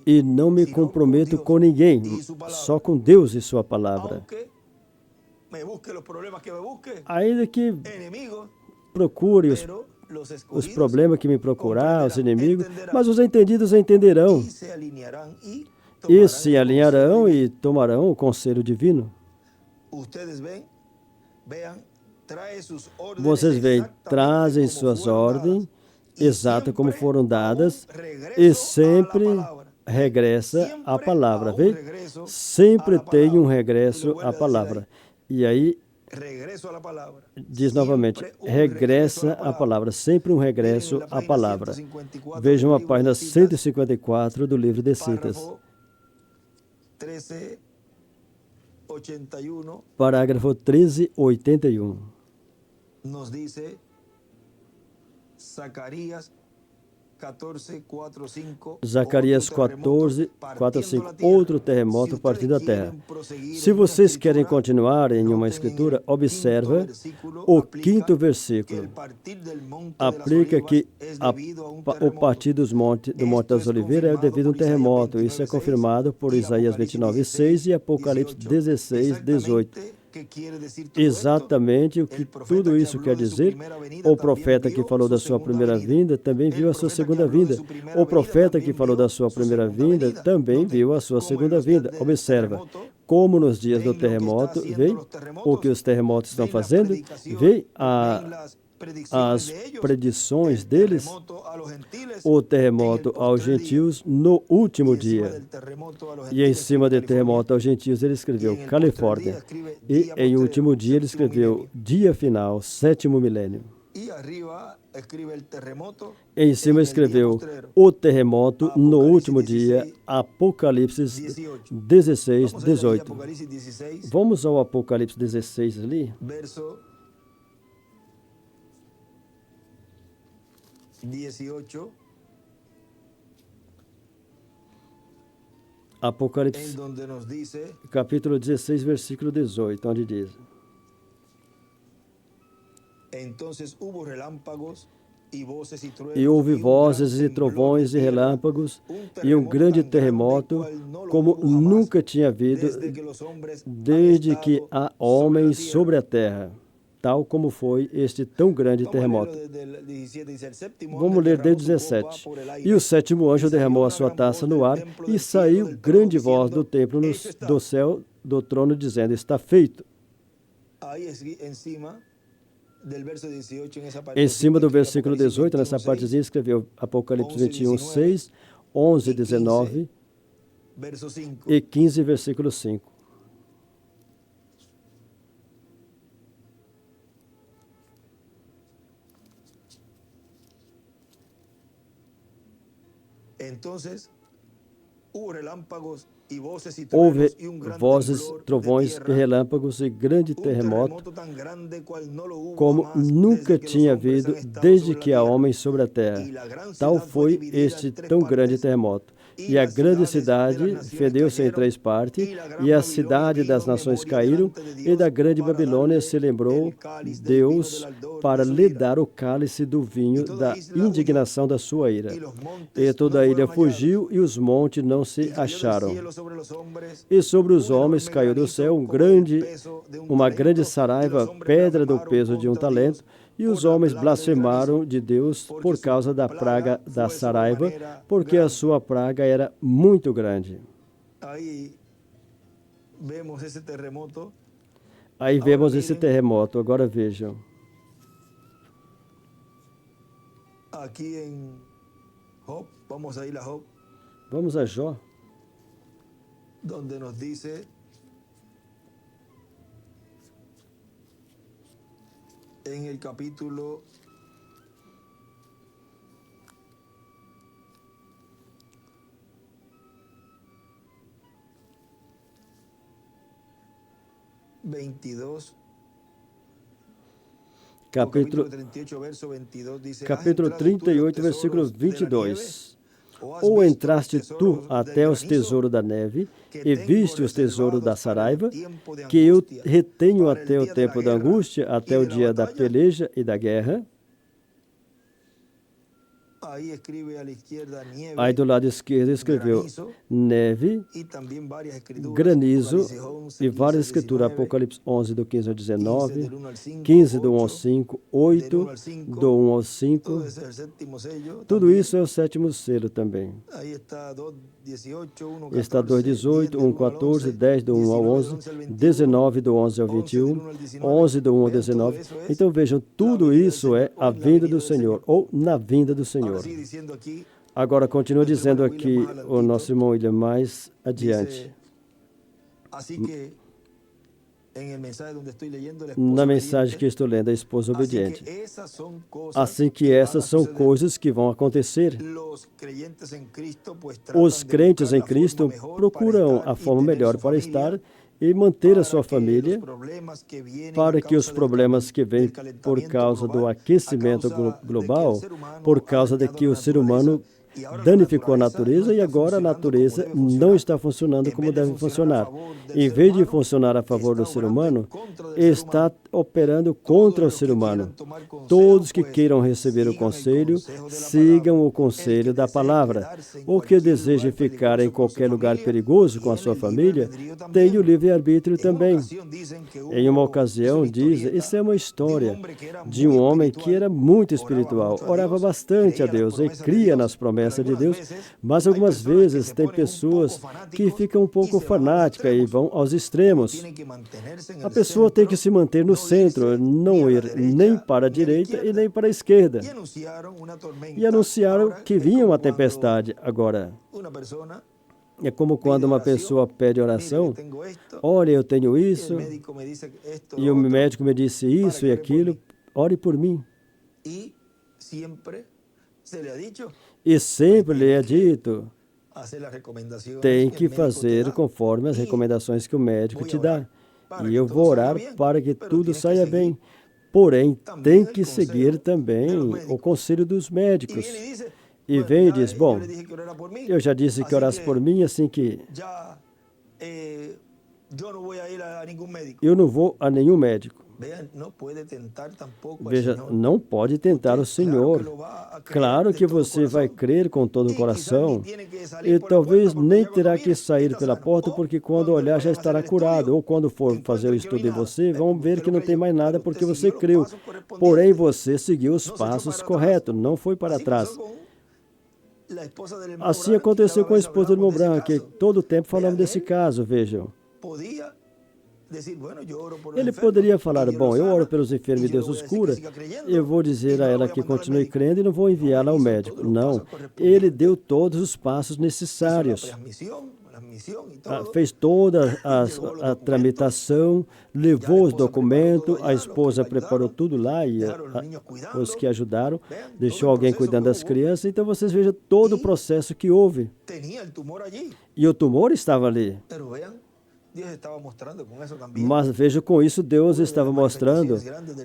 [SPEAKER 1] E não me comprometo com ninguém, só com Deus e sua palavra. Ainda que procure os problemas que me procurar, os inimigos, mas os entendidos entenderão e se alinharão e tomarão o conselho divino. Vocês veem, trazem suas ordens exatas como foram dadas e sempre regressa à palavra. Vê? Sempre tem um regresso à palavra. E aí, diz novamente, regressa à palavra. Sempre um regresso à palavra. Vejam a página 154 do livro de Citas. Parágrafo 1381.
[SPEAKER 2] Nos dice Zacarias
[SPEAKER 1] 14, 4, 5. Outro terremoto partindo da terra. Se vocês querem continuar em uma escritura, observa o 5º versículo. Aplica que o partir do Monte das Oliveiras é devido a um terremoto. Isso é confirmado por Isaías 29, 6 e Apocalipse 16, 18. Exatamente o que tudo isso quer dizer. O profeta que falou da sua primeira vinda também viu a sua segunda vinda. O profeta que falou da sua primeira vinda também viu a sua segunda vinda. Observa, como nos dias do terremoto, vê o que os terremotos estão fazendo, vê as predições deles, o terremoto aos gentios no último dia. E em cima do terremoto aos gentios ele escreveu Califórnia. E em último dia ele escreveu dia final, 7º milênio. Em cima escreveu o terremoto no último dia, Apocalipse 16, 18. Vamos ao Apocalipse 16 ali. Apocalipse, capítulo 16, versículo 18, onde diz: E houve vozes e trovões e relâmpagos e um grande terremoto, como nunca tinha havido desde que há homens sobre a terra, tal como foi este tão grande terremoto. Vamos ler desde 17. E o 7º anjo derramou a sua taça no ar, e saiu grande voz do templo do céu do trono, dizendo: Está feito. Em cima do versículo 18, nessa partezinha, escreveu Apocalipse 21, 6, 11, 19 e 15, versículo 5. Houve vozes, trovões e relâmpagos e grande terremoto, como nunca tinha havido desde que há homens sobre a terra. Tal foi este tão grande terremoto. E a grande cidade fendeu-se em 3 partes, e a cidade das nações caíram, e da grande Babilônia se lembrou Deus para lhe dar o cálice do vinho da indignação da sua ira. E toda a ilha fugiu, e os montes não se acharam. E sobre os homens caiu do céu uma grande saraiva, pedra do peso de um talento, e os homens blasfemaram de Deus por causa da praga da saraiva, porque a sua praga era muito grande. Aí vemos esse terremoto. Agora vejam.
[SPEAKER 2] Aqui em Job,
[SPEAKER 1] vamos a Jó.
[SPEAKER 2] Donde nos dice en el capítulo 22.
[SPEAKER 1] Capítulo 38, versículo 22. Ou entraste tu até os tesouros da neve, e viste os tesouros da saraiva, que eu retenho até o tempo da angústia, até o dia da peleja e da guerra. Aí do lado esquerdo escreveu neve, granizo e várias escrituras. Apocalipse 11, do 15 ao 19, 15, do 1 ao 5, 8, do 1 ao 5. Tudo isso é o sétimo selo também. Está 2:18, 1:14, 10, do 1 ao 11, 19, do 11 ao 21, 11, do 1 ao 19. Então vejam, tudo isso é a vinda do Senhor, ou na vinda do Senhor. Agora, continua dizendo aqui o nosso irmão William mais adiante. Na mensagem que estou lendo, a esposa obediente. Assim que essas são coisas que vão acontecer. Os crentes em Cristo procuram a forma melhor para estar e manter a sua família, para que os problemas que vêm por causa do aquecimento global, por causa de que o ser humano danificou a natureza e agora a natureza não está funcionando como deve funcionar. Em vez de funcionar a favor do ser humano, está operando contra o ser humano. Todos que queiram receber o conselho, sigam o conselho da palavra. O que deseja ficar em qualquer lugar perigoso com a sua família, tem o livre-arbítrio também. Em uma ocasião, dizem, isso é uma história de um homem que era muito espiritual, orava bastante a Deus e cria nas promessas de Deus, mas algumas vezes tem pessoas que ficam um pouco fanáticas e vão aos extremos. A pessoa tem que se manter no centro, não ir nem para a direita e nem para a esquerda. E anunciaram que vinha uma tempestade. Agora, é como quando uma pessoa pede oração, olha, eu tenho isso, e o médico me disse isso e aquilo, ore por mim. E sempre lhe é dito, tem que fazer conforme as recomendações que o médico te dá. E eu vou orar para que tudo saia bem. Porém, tem que seguir também o conselho dos médicos. E vem e diz, bom, eu já disse que orasse por mim, assim que eu não vou a nenhum médico. Veja, não pode tentar o Senhor. Claro que você vai crer com todo o coração e talvez nem terá que sair pela porta, porque quando olhar já estará curado. Ou quando for fazer o estudo em você, vão ver que não tem mais nada porque você creu. Porém, você seguiu os passos corretos, não foi para trás. Assim aconteceu com a esposa do irmão Branham, que todo o tempo falamos desse caso, vejam. Ele poderia falar, bom, eu oro pelos enfermos e Deus os cura, eu vou dizer a ela que continue crendo e não vou enviá-la ao médico. Não, ele deu todos os passos necessários. Fez toda a tramitação, levou os documentos, a esposa preparou tudo lá, e os que ajudaram, deixou alguém cuidando das crianças. Então vocês vejam todo o processo que houve. E o tumor estava ali. Mas veja, com isso Deus estava mostrando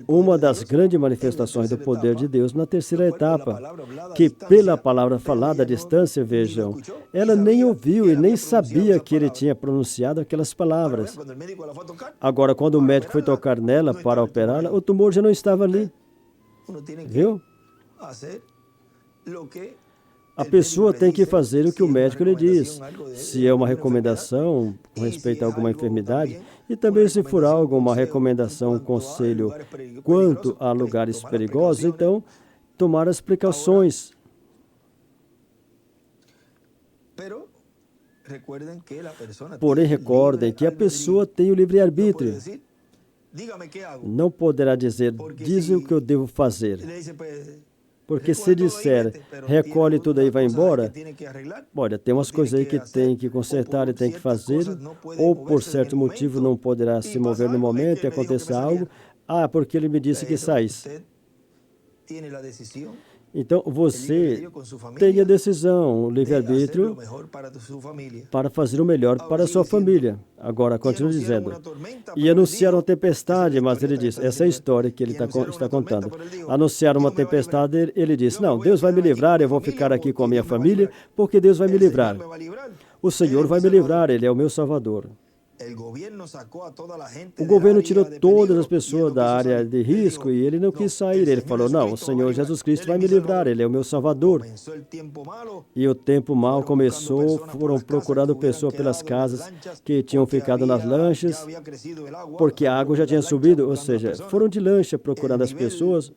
[SPEAKER 1] uma das grandes manifestações do poder de Deus na terceira etapa, que pela palavra falada à distância, vejam, ela nem ouviu e nem sabia que ele tinha pronunciado aquelas palavras. Agora, quando o médico foi tocar nela para operá-la, o tumor já não estava ali. Viu? A pessoa tem que fazer o que o médico lhe diz. Se é uma recomendação com respeito a alguma enfermidade, e também se for algo, uma recomendação, um conselho quanto a lugares perigosos, então tomar as precauções. Porém, recordem que a pessoa tem o livre-arbítrio. Não poderá dizer, diz o que eu devo fazer. Porque se disser, recolhe tudo aí e vai embora, olha, tem umas coisas aí que tem que consertar e tem que fazer, ou por certo motivo não poderá se mover no momento e acontecer algo, porque ele me disse que saísse. Então, você tem a decisão, o livre-arbítrio para fazer o melhor para a sua família. Agora, continua dizendo. E anunciaram uma tempestade, mas ele diz, essa é a história que ele está contando. Anunciaram uma tempestade, ele disse, não, Deus vai me livrar, eu vou ficar aqui com a minha família, porque Deus vai me livrar. O Senhor vai me livrar, Ele é o meu Salvador. O governo tirou todas as pessoas da área de risco e ele não quis sair. Ele falou, não, o Senhor Jesus Cristo vai me livrar, Ele é o meu Salvador. E o tempo mau começou, foram procurando pessoas pelas casas que tinham ficado nas lanchas, porque a água já tinha subido, ou seja, foram de lancha procurando as pessoas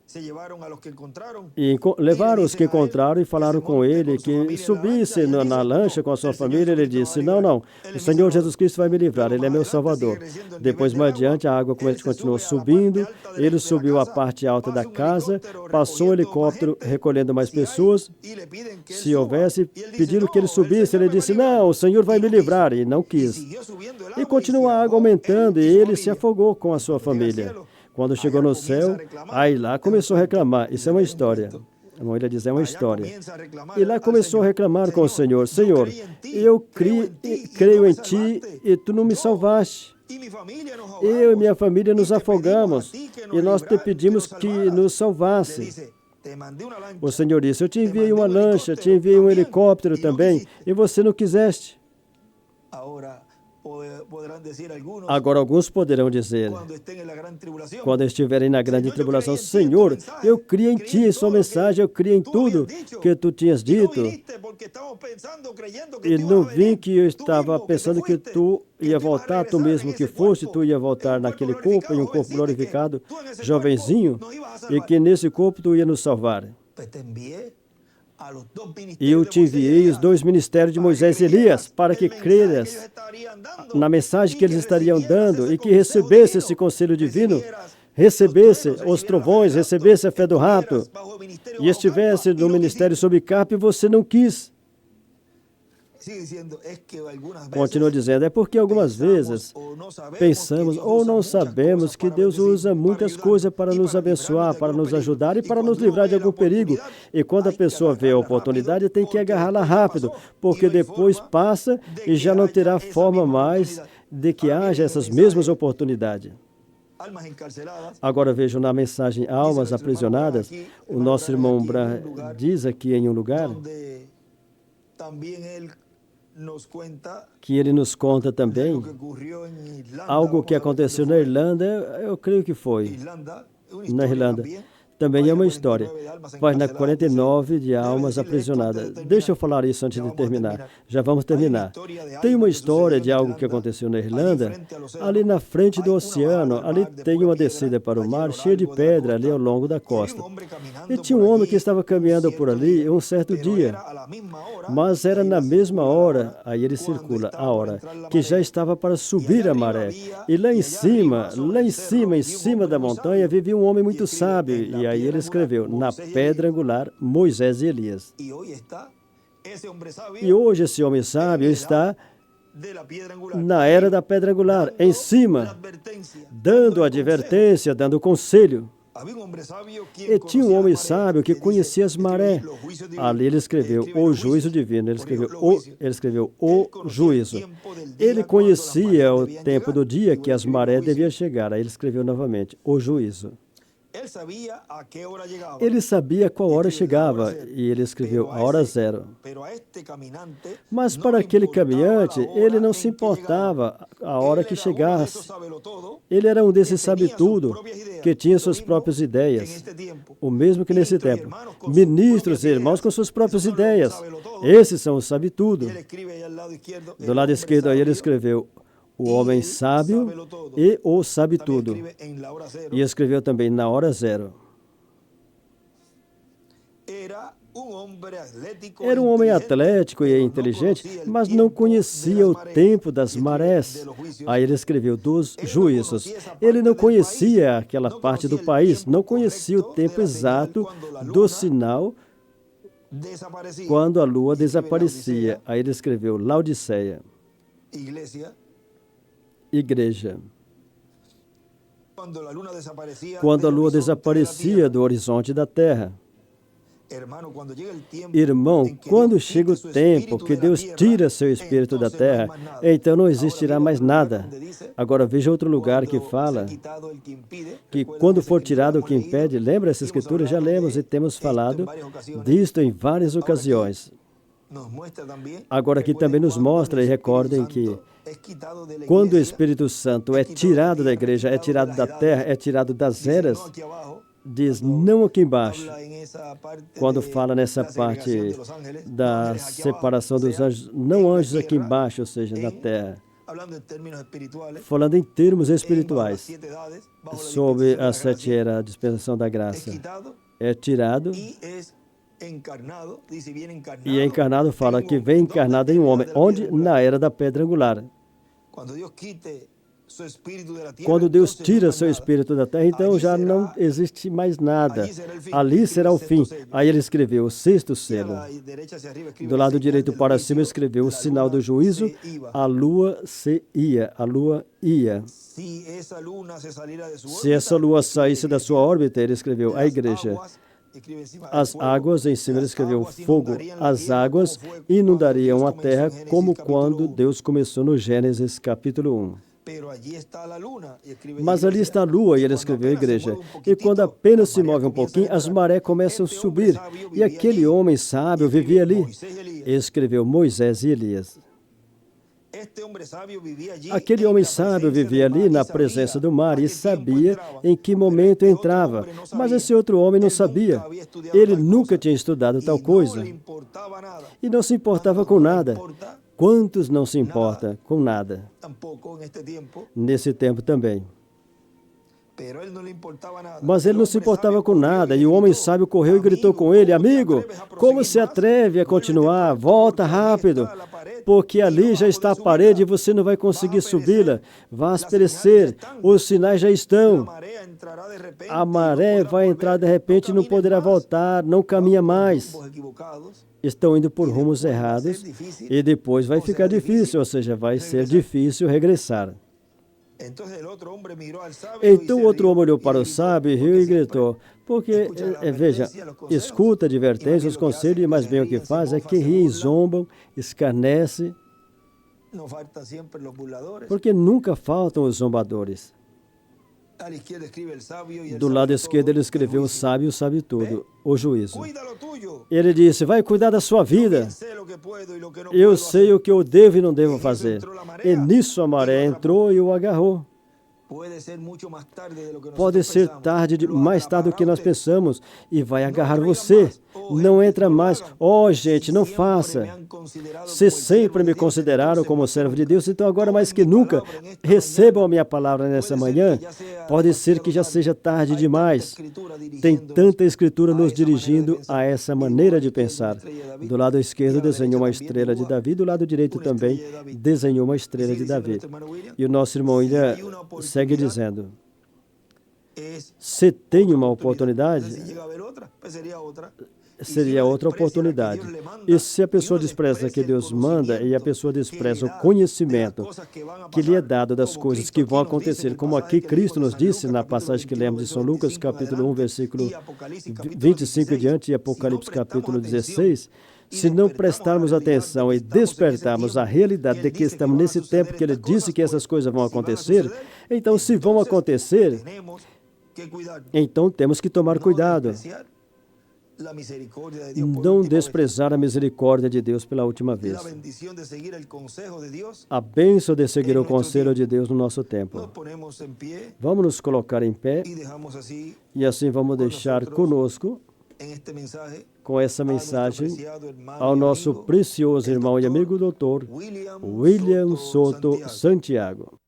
[SPEAKER 1] e levaram os que encontraram e falaram com ele que subisse na lancha com a sua família. Ele disse, não, o Senhor Jesus Cristo vai me livrar. Ele é meu Salvador. Depois, mais adiante, a água continuou subindo. Ele subiu a parte alta da casa, passou um helicóptero recolhendo mais pessoas. Se houvesse, pediram que ele subisse. Ele disse, não, o Senhor vai me livrar. E não quis. E continuou a água aumentando e ele se afogou com a sua família. Quando chegou no céu, aí lá começou a reclamar. Isso é uma história. Ele diz, é uma história. E lá começou a reclamar com o Senhor. Senhor, eu creio em Ti e Tu não me salvaste. Eu e minha família nos afogamos e nós te pedimos que nos salvasse. O Senhor disse, eu te enviei uma lancha, te enviei um helicóptero também e você não quiseste. Agora alguns poderão dizer, quando estiverem na grande tribulação, Senhor, eu criei em Ti, em Sua mensagem, eu criei em tudo que Tu tinhas dito. E não vim que eu estava pensando que Tu ia voltar, Tu mesmo que foste, Tu ia voltar naquele corpo, em um corpo glorificado, jovenzinho, e que nesse corpo Tu ia nos salvar. E eu te enviei os 2 ministérios de Moisés e Elias para que creras na mensagem que eles estariam dando e que recebesse esse conselho divino, recebesse os trovões, recebesse a fé do rato e estivesse no ministério sob capa e você não quis. Continua dizendo, é porque algumas vezes pensamos ou não sabemos que Deus usa muitas coisas para nos abençoar, para nos ajudar e para nos livrar de algum perigo. E quando a pessoa vê a oportunidade, tem que agarrá-la rápido, porque depois passa e já não terá forma mais de que haja essas mesmas oportunidades. Agora vejam na mensagem Almas Aprisionadas, o nosso irmão Bran diz aqui em um lugar que ele nos conta também algo que aconteceu na Irlanda, eu creio que foi, na Irlanda. Também é uma história. Página 49 de Almas Aprisionadas. Deixa eu falar isso antes de terminar. Já vamos terminar. Tem uma história de algo que aconteceu na Irlanda. Ali na frente do oceano, ali tem uma descida para o mar cheia de pedra ali ao longo da costa. E tinha um homem que estava caminhando por ali um certo dia. Mas era na mesma hora, aí ele circula, a hora, que já estava para subir a maré. E lá em cima da montanha, vivia um homem muito sábio. E aí ele escreveu, na pedra angular, Moisés e Elias. E hoje esse homem sábio está na era da pedra angular, em cima, dando advertência, dando conselho. E tinha um homem sábio que conhecia as marés. Ali ele escreveu o juízo divino, ele escreveu o juízo. Ele conhecia o tempo do dia que as marés deviam chegar. Aí ele escreveu novamente, o juízo. Ele sabia qual hora chegava e ele escreveu a hora zero. Mas para aquele caminhante, ele não se importava a hora que chegasse. Ele era um desses sabe-tudo que tinha suas próprias ideias. O mesmo que nesse tempo. Ministros e irmãos com suas próprias ideias. Esses são os sabe-tudo. Do lado esquerdo aí ele escreveu o homem sábio e o sabe tudo. E escreveu também na hora zero. Era um homem atlético e inteligente, mas não conhecia o tempo das marés. Aí ele escreveu dos juízos. Ele não conhecia aquela parte do país, não conhecia o tempo exato do sinal quando a lua desaparecia. Aí ele escreveu Laodiceia. Igreja. Quando a lua desaparecia do horizonte da terra. Irmão, quando chega o tempo que Deus tira seu espírito da terra, então não existirá mais nada. Agora veja outro lugar que fala que quando for tirado o que impede, lembra essa escritura? Já lemos e temos falado disto em várias ocasiões. Agora aqui também nos mostra, e recordem que quando o Espírito Santo é tirado da igreja, é tirado da terra, é tirado das eras, diz não aqui embaixo, quando fala nessa parte da separação dos anjos, não anjos aqui embaixo, ou seja, na terra. Falando em termos espirituais, sobre a 7 eras, a dispensação da graça, é tirado e encarnado fala que vem encarnado em um homem, onde? Na era da pedra angular. Quando Deus tira seu espírito da terra, então já não existe mais nada. Ali será o fim. Aí ele escreveu o 6º selo. Do lado direito para cima escreveu o sinal do juízo, a lua se ia, a lua ia. Se essa lua saísse da sua órbita, ele escreveu a igreja. As águas, em cima ele escreveu fogo. As águas inundariam a terra como quando Deus começou no Gênesis capítulo 1. Mas ali está a lua, e ele escreveu a igreja. E quando apenas se move um pouquinho, as marés começam a subir. E aquele homem sábio vivia ali. Escreveu Moisés e Elias. Aquele homem sábio vivia ali na presença do mar e sabia em que momento entrava. Mas esse outro homem não sabia. Ele nunca tinha estudado tal coisa. E não se importava com nada. Quantos não se importam com nada? Nesse tempo também. Mas ele não se importava com nada, e o homem sábio correu e gritou com ele: amigo, como se atreve a continuar? Volta rápido, porque ali já está a parede e você não vai conseguir subi-la. Vai perecer, os sinais já estão. A maré vai entrar de repente e não poderá voltar, não caminha mais. Estão indo por rumos errados e depois vai ficar difícil, ou seja, vai ser difícil regressar. Então o outro homem olhou para o sábio e riu e gritou, porque, veja, escuta a advertência, os conselhos, e mais bem o que faz é que riem, zombam, escarnece, porque nunca faltam os zombadores. Do lado esquerdo ele escreveu o sábio sabe tudo, o juízo. Ele disse, vai cuidar da sua vida. Eu sei o que eu devo e não devo fazer. E nisso a maré entrou e o agarrou. Pode ser mais tarde do que nós pensamos e vai agarrar você. Não entra mais. Oh, gente, não faça. Se sempre me consideraram como servo de Deus, então agora mais que nunca, recebam a minha palavra nessa manhã. Pode ser que já seja tarde demais. Tem tanta escritura nos dirigindo a essa maneira de pensar. Do lado esquerdo desenhou uma estrela de Davi, do lado direito também desenhou uma estrela de Davi. E o nosso irmão William segue dizendo, se tem uma oportunidade, seria outra oportunidade. E se a pessoa despreza que Deus manda e a pessoa despreza o conhecimento que lhe é dado das coisas que vão acontecer, como aqui Cristo nos disse na passagem que lemos de São Lucas, capítulo 1, versículo 25 e diante, e Apocalipse, capítulo 16, se não prestarmos atenção e despertarmos a realidade de que estamos nesse tempo que ele disse que essas coisas vão acontecer, então se vão acontecer, então temos que tomar cuidado. Não desprezar a misericórdia de Deus pela última vez. A bênção de seguir o conselho de Deus no nosso tempo. Vamos nos colocar em pé e assim vamos deixar conosco, com essa mensagem, ao nosso precioso irmão e amigo doutor William Soto Santiago.